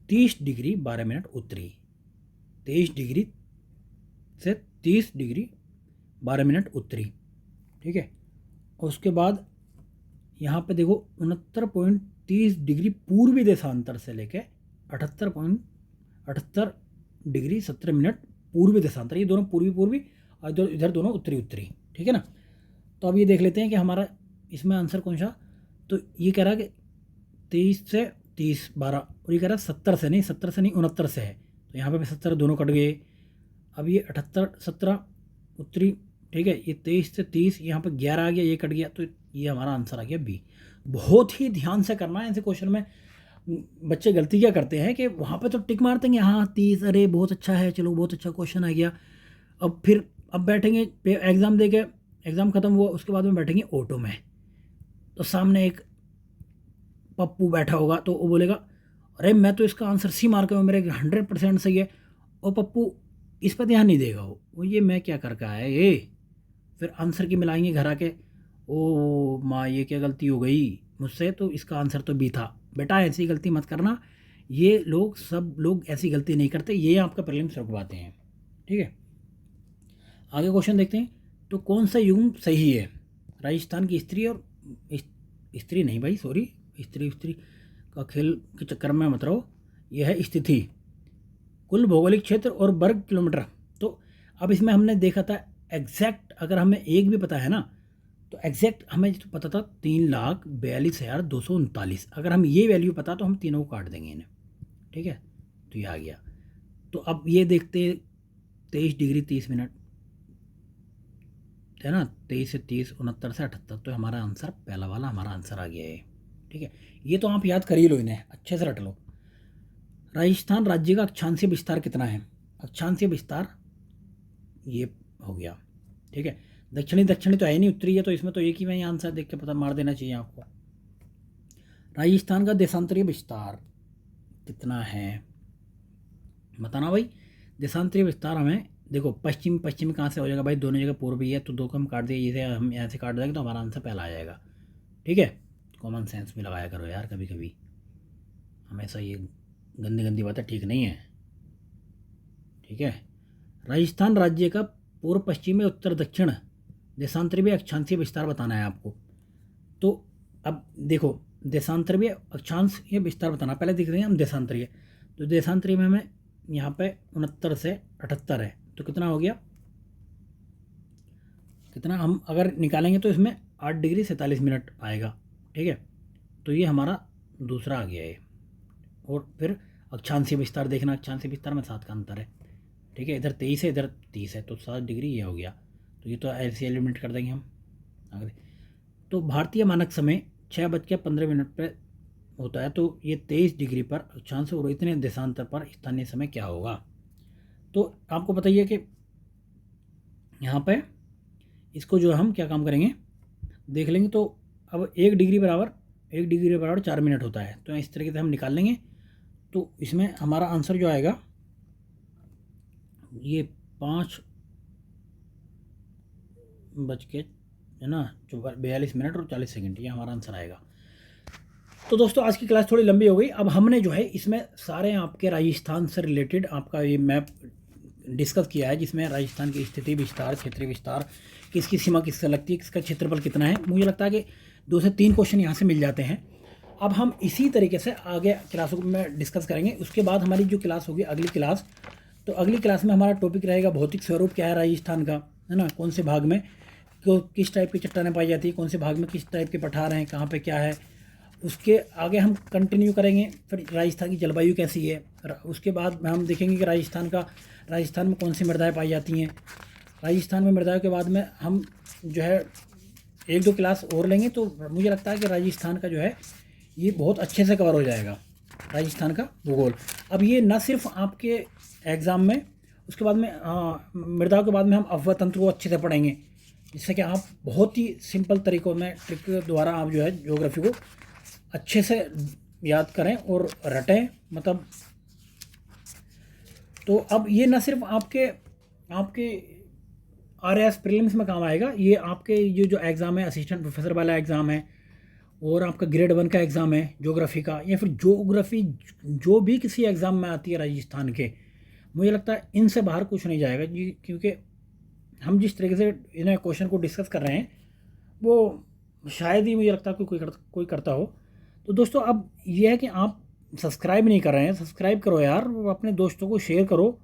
30 डिग्री 12 मिनट उत्तरी, 23 डिग्री से 30 डिग्री 12 मिनट उत्तरी, ठीक है। और उसके बाद यहाँ पे देखो 69.30 डिग्री पूर्वी देशांतर से लेके 78 डिग्री 17 मिनट पूर्वी देशांतर, ये दोनों पूर्वी और इधर दोनों उत्तरी, ठीक है ना। तो अब ये देख लेते हैं कि हमारा इसमें आंसर कौन सा। तो ये कह रहा है कि 23 से 30 12, और ये कह रहा है 70 से नहीं 69 से है, तो यहाँ पे भी 70 दोनों कट गए। अब ये 78 17 उत्तरी, ठीक है, ये 23 से 30 यहाँ पे 11 आ गया, ये कट गया, तो ये हमारा आंसर आ गया बी। बहुत ही ध्यान से करना है ऐसे क्वेश्चन में। बच्चे गलती क्या करते हैं कि वहाँ पे तो टिक मारते हैं हाँ 30, अरे बहुत अच्छा है, चलो बहुत अच्छा क्वेश्चन आ गया। अब बैठेंगे एग्ज़ाम दे के, एग्ज़ाम ख़त्म हुआ उसके बाद में बैठेंगे ऑटो में, तो सामने एक पप्पू बैठा होगा, तो वो बोलेगा अरे मैं तो इसका आंसर सी मार्क में मेरे 100% सही है, और पप्पू इस पर ध्यान नहीं देगा, वो ये मैं क्या करके आया ये, फिर आंसर की मिलाएंगे घर आके, ओ माँ ये क्या गलती हो गई मुझसे, तो इसका आंसर तो बी था। बेटा ऐसी गलती मत करना, ये लोग सब लोग ऐसी गलती नहीं करते, ये आपका प्रीलिम्स रुकवाते हैं, ठीक है। आगे क्वेश्चन देखते हैं। तो कौन सा युग्म सही है? राजस्थान की स्त्री और स्त्री नहीं भाई सॉरी, स्त्री का खेल के चक्कर में मत रहो, यह है स्थिति, कुल भौगोलिक क्षेत्र और वर्ग किलोमीटर। तो अब इसमें हमने देखा था एग्जैक्ट, अगर हमें एक भी पता है ना, तो एग्जैक्ट हमें जो पता था 3,42,239, अगर हम ये वैल्यू पता तो हम तीनों को काट देंगे इन्हें, ठीक है। तो ये आ गया। तो अब ये देखते 23 डिग्री 30 मिनट है ना, 23 से 30 69 से 78, तो हमारा आंसर पहला वाला हमारा आंसर आ गया है, ठीक है। ये तो आप याद कर ही लो, इन्हें अच्छे से रट लो। राजस्थान राज्य का अक्षांशीय विस्तार कितना है? अक्षांशीय विस्तार ये हो गया, ठीक है। दक्षिणी तो है नहीं, उत्तरी है, तो इसमें तो एक ही में आंसर देख के पता मार देना चाहिए आपको। राजस्थान का देशांतरीय विस्तार कितना है बताना भाई। देशांतरीय विस्तार हमें देखो पश्चिम कहाँ से हो जाएगा भाई, दोनों जगह पूर्व ही है, तो दो को हम काट दिए, इसे हम यहाँ से काट देंगे तो हमारा आंसर पहला आ जाएगा, ठीक है। कॉमन सेंस भी लगाया करो यार कभी कभी, हमेशा ये गंदी बातें ठीक नहीं है, ठीक है। राजस्थान राज्य का पूर्व पश्चिमी उत्तर दक्षिण देशांतरीय अक्षांशीय विस्तार बताना है आपको। तो अब देखो देशांतरीय अक्षांशीय विस्तार बताना, पहले देख रहे हैं हम देशांतरीय, तो देशांतरीय में हमें यहाँ पे 69 से 78 है, तो कितना हो गया, कितना हम अगर निकालेंगे तो इसमें 8 डिग्री 47 मिनट आएगा, ठीक है। तो ये हमारा दूसरा आ गया है। और फिर अक्षांशीय विस्तार देखना, अक्षांशीय विस्तार में 7 का अंतर है, ठीक है, इधर 23 है इधर 30 है, तो 7 डिग्री ये हो गया, तो ये तो ऐसे एलिमिनेट कर देंगे हम आगे। तो भारतीय मानक समय 6:15 पे होता है, तो ये 23 डिग्री पर अक्षांश और इतने देशांतर पर स्थानीय समय क्या होगा। तो आपको पता ही है कि यहाँ पे इसको जो हम क्या काम करेंगे देख लेंगे। तो अब 1 डिग्री बराबर 4 मिनट होता है, तो इस तरीके से हम निकाल लेंगे। तो इसमें हमारा आंसर जो आएगा ये 5:42 मिनट और 40 सेकंड, ये हमारा आंसर आएगा। तो दोस्तों आज की क्लास थोड़ी लंबी हो गई। अब हमने जो है इसमें सारे आपके राजस्थान से रिलेटेड आपका ये मैप डिस्कस किया है, जिसमें राजस्थान की स्थिति विस्तार, क्षेत्रीय विस्तार, किसकी सीमा किससे लगती है, किसका क्षेत्रफल कितना है। मुझे लगता है कि 2 से 3 क्वेश्चन यहाँ से मिल जाते हैं। अब हम इसी तरीके से आगे क्लासों में डिस्कस करेंगे। उसके बाद हमारी जो क्लास होगी अगली क्लास, तो अगली क्लास में हमारा टॉपिक रहेगा भौतिक स्वरूप क्या है राजस्थान का, है ना, कौन से भाग में किस टाइप की चट्टानें पाई जाती है, कौन से भाग में किस टाइप के पठार हैं, कहाँ पे क्या है। उसके आगे हम कंटिन्यू करेंगे फिर राजस्थान की जलवायु कैसी है। उसके बाद हम देखेंगे कि राजस्थान में कौन सी मृदाएँ पाई जाती हैं। राजस्थान में मृदाओं के बाद में हम जो है 1-2 क्लास और लेंगे, तो मुझे लगता है कि राजस्थान का जो है ये बहुत अच्छे से कवर हो जाएगा, राजस्थान का भूगोल। अब ये न सिर्फ आपके एग्ज़ाम में, उसके बाद में मृदाओं के बाद में हम अफवाह तंत्र को अच्छे से पढ़ेंगे, जिससे कि आप बहुत ही सिंपल तरीक़ों में ट्रिक के द्वारा आप जो है ज्योग्राफी को अच्छे से याद करें और रटें, मतलब। तो अब ये न सिर्फ आपके RAS प्रीलिम्स में काम आएगा, ये आपके ये जो एग्ज़ाम है असिस्टेंट प्रोफेसर वाला एग्ज़ाम है, और आपका ग्रेड 1 का एग्ज़ाम है ज्योग्राफी का, या फिर ज्योग्राफी जो भी किसी एग्ज़ाम में आती है राजस्थान के, मुझे लगता है इनसे बाहर कुछ नहीं जाएगा जी। क्योंकि हम जिस तरीके से इन्हें क्वेश्चन को डिस्कस कर रहे हैं वो शायद ही मुझे लगता है कोई करता हो। तो दोस्तों अब ये है कि आप सब्सक्राइब नहीं कर रहे हैं, सब्सक्राइब करो यार, अपने दोस्तों को शेयर करो।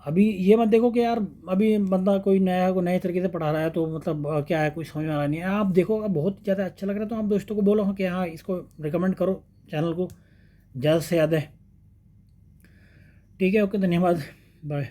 अभी ये मत देखो कि यार अभी बंदा कोई नया को नए तरीके से पढ़ा रहा है तो मतलब क्या है, कोई समझ में आ रहा नहीं है। आप देखो अब बहुत ज़्यादा अच्छा लग रहा है तो आप दोस्तों को बोलो कि हाँ इसको रिकमेंड करो, चैनल को ज़्यादा से ज़्यादा। ठीक है, ओके, धन्यवाद, बाय।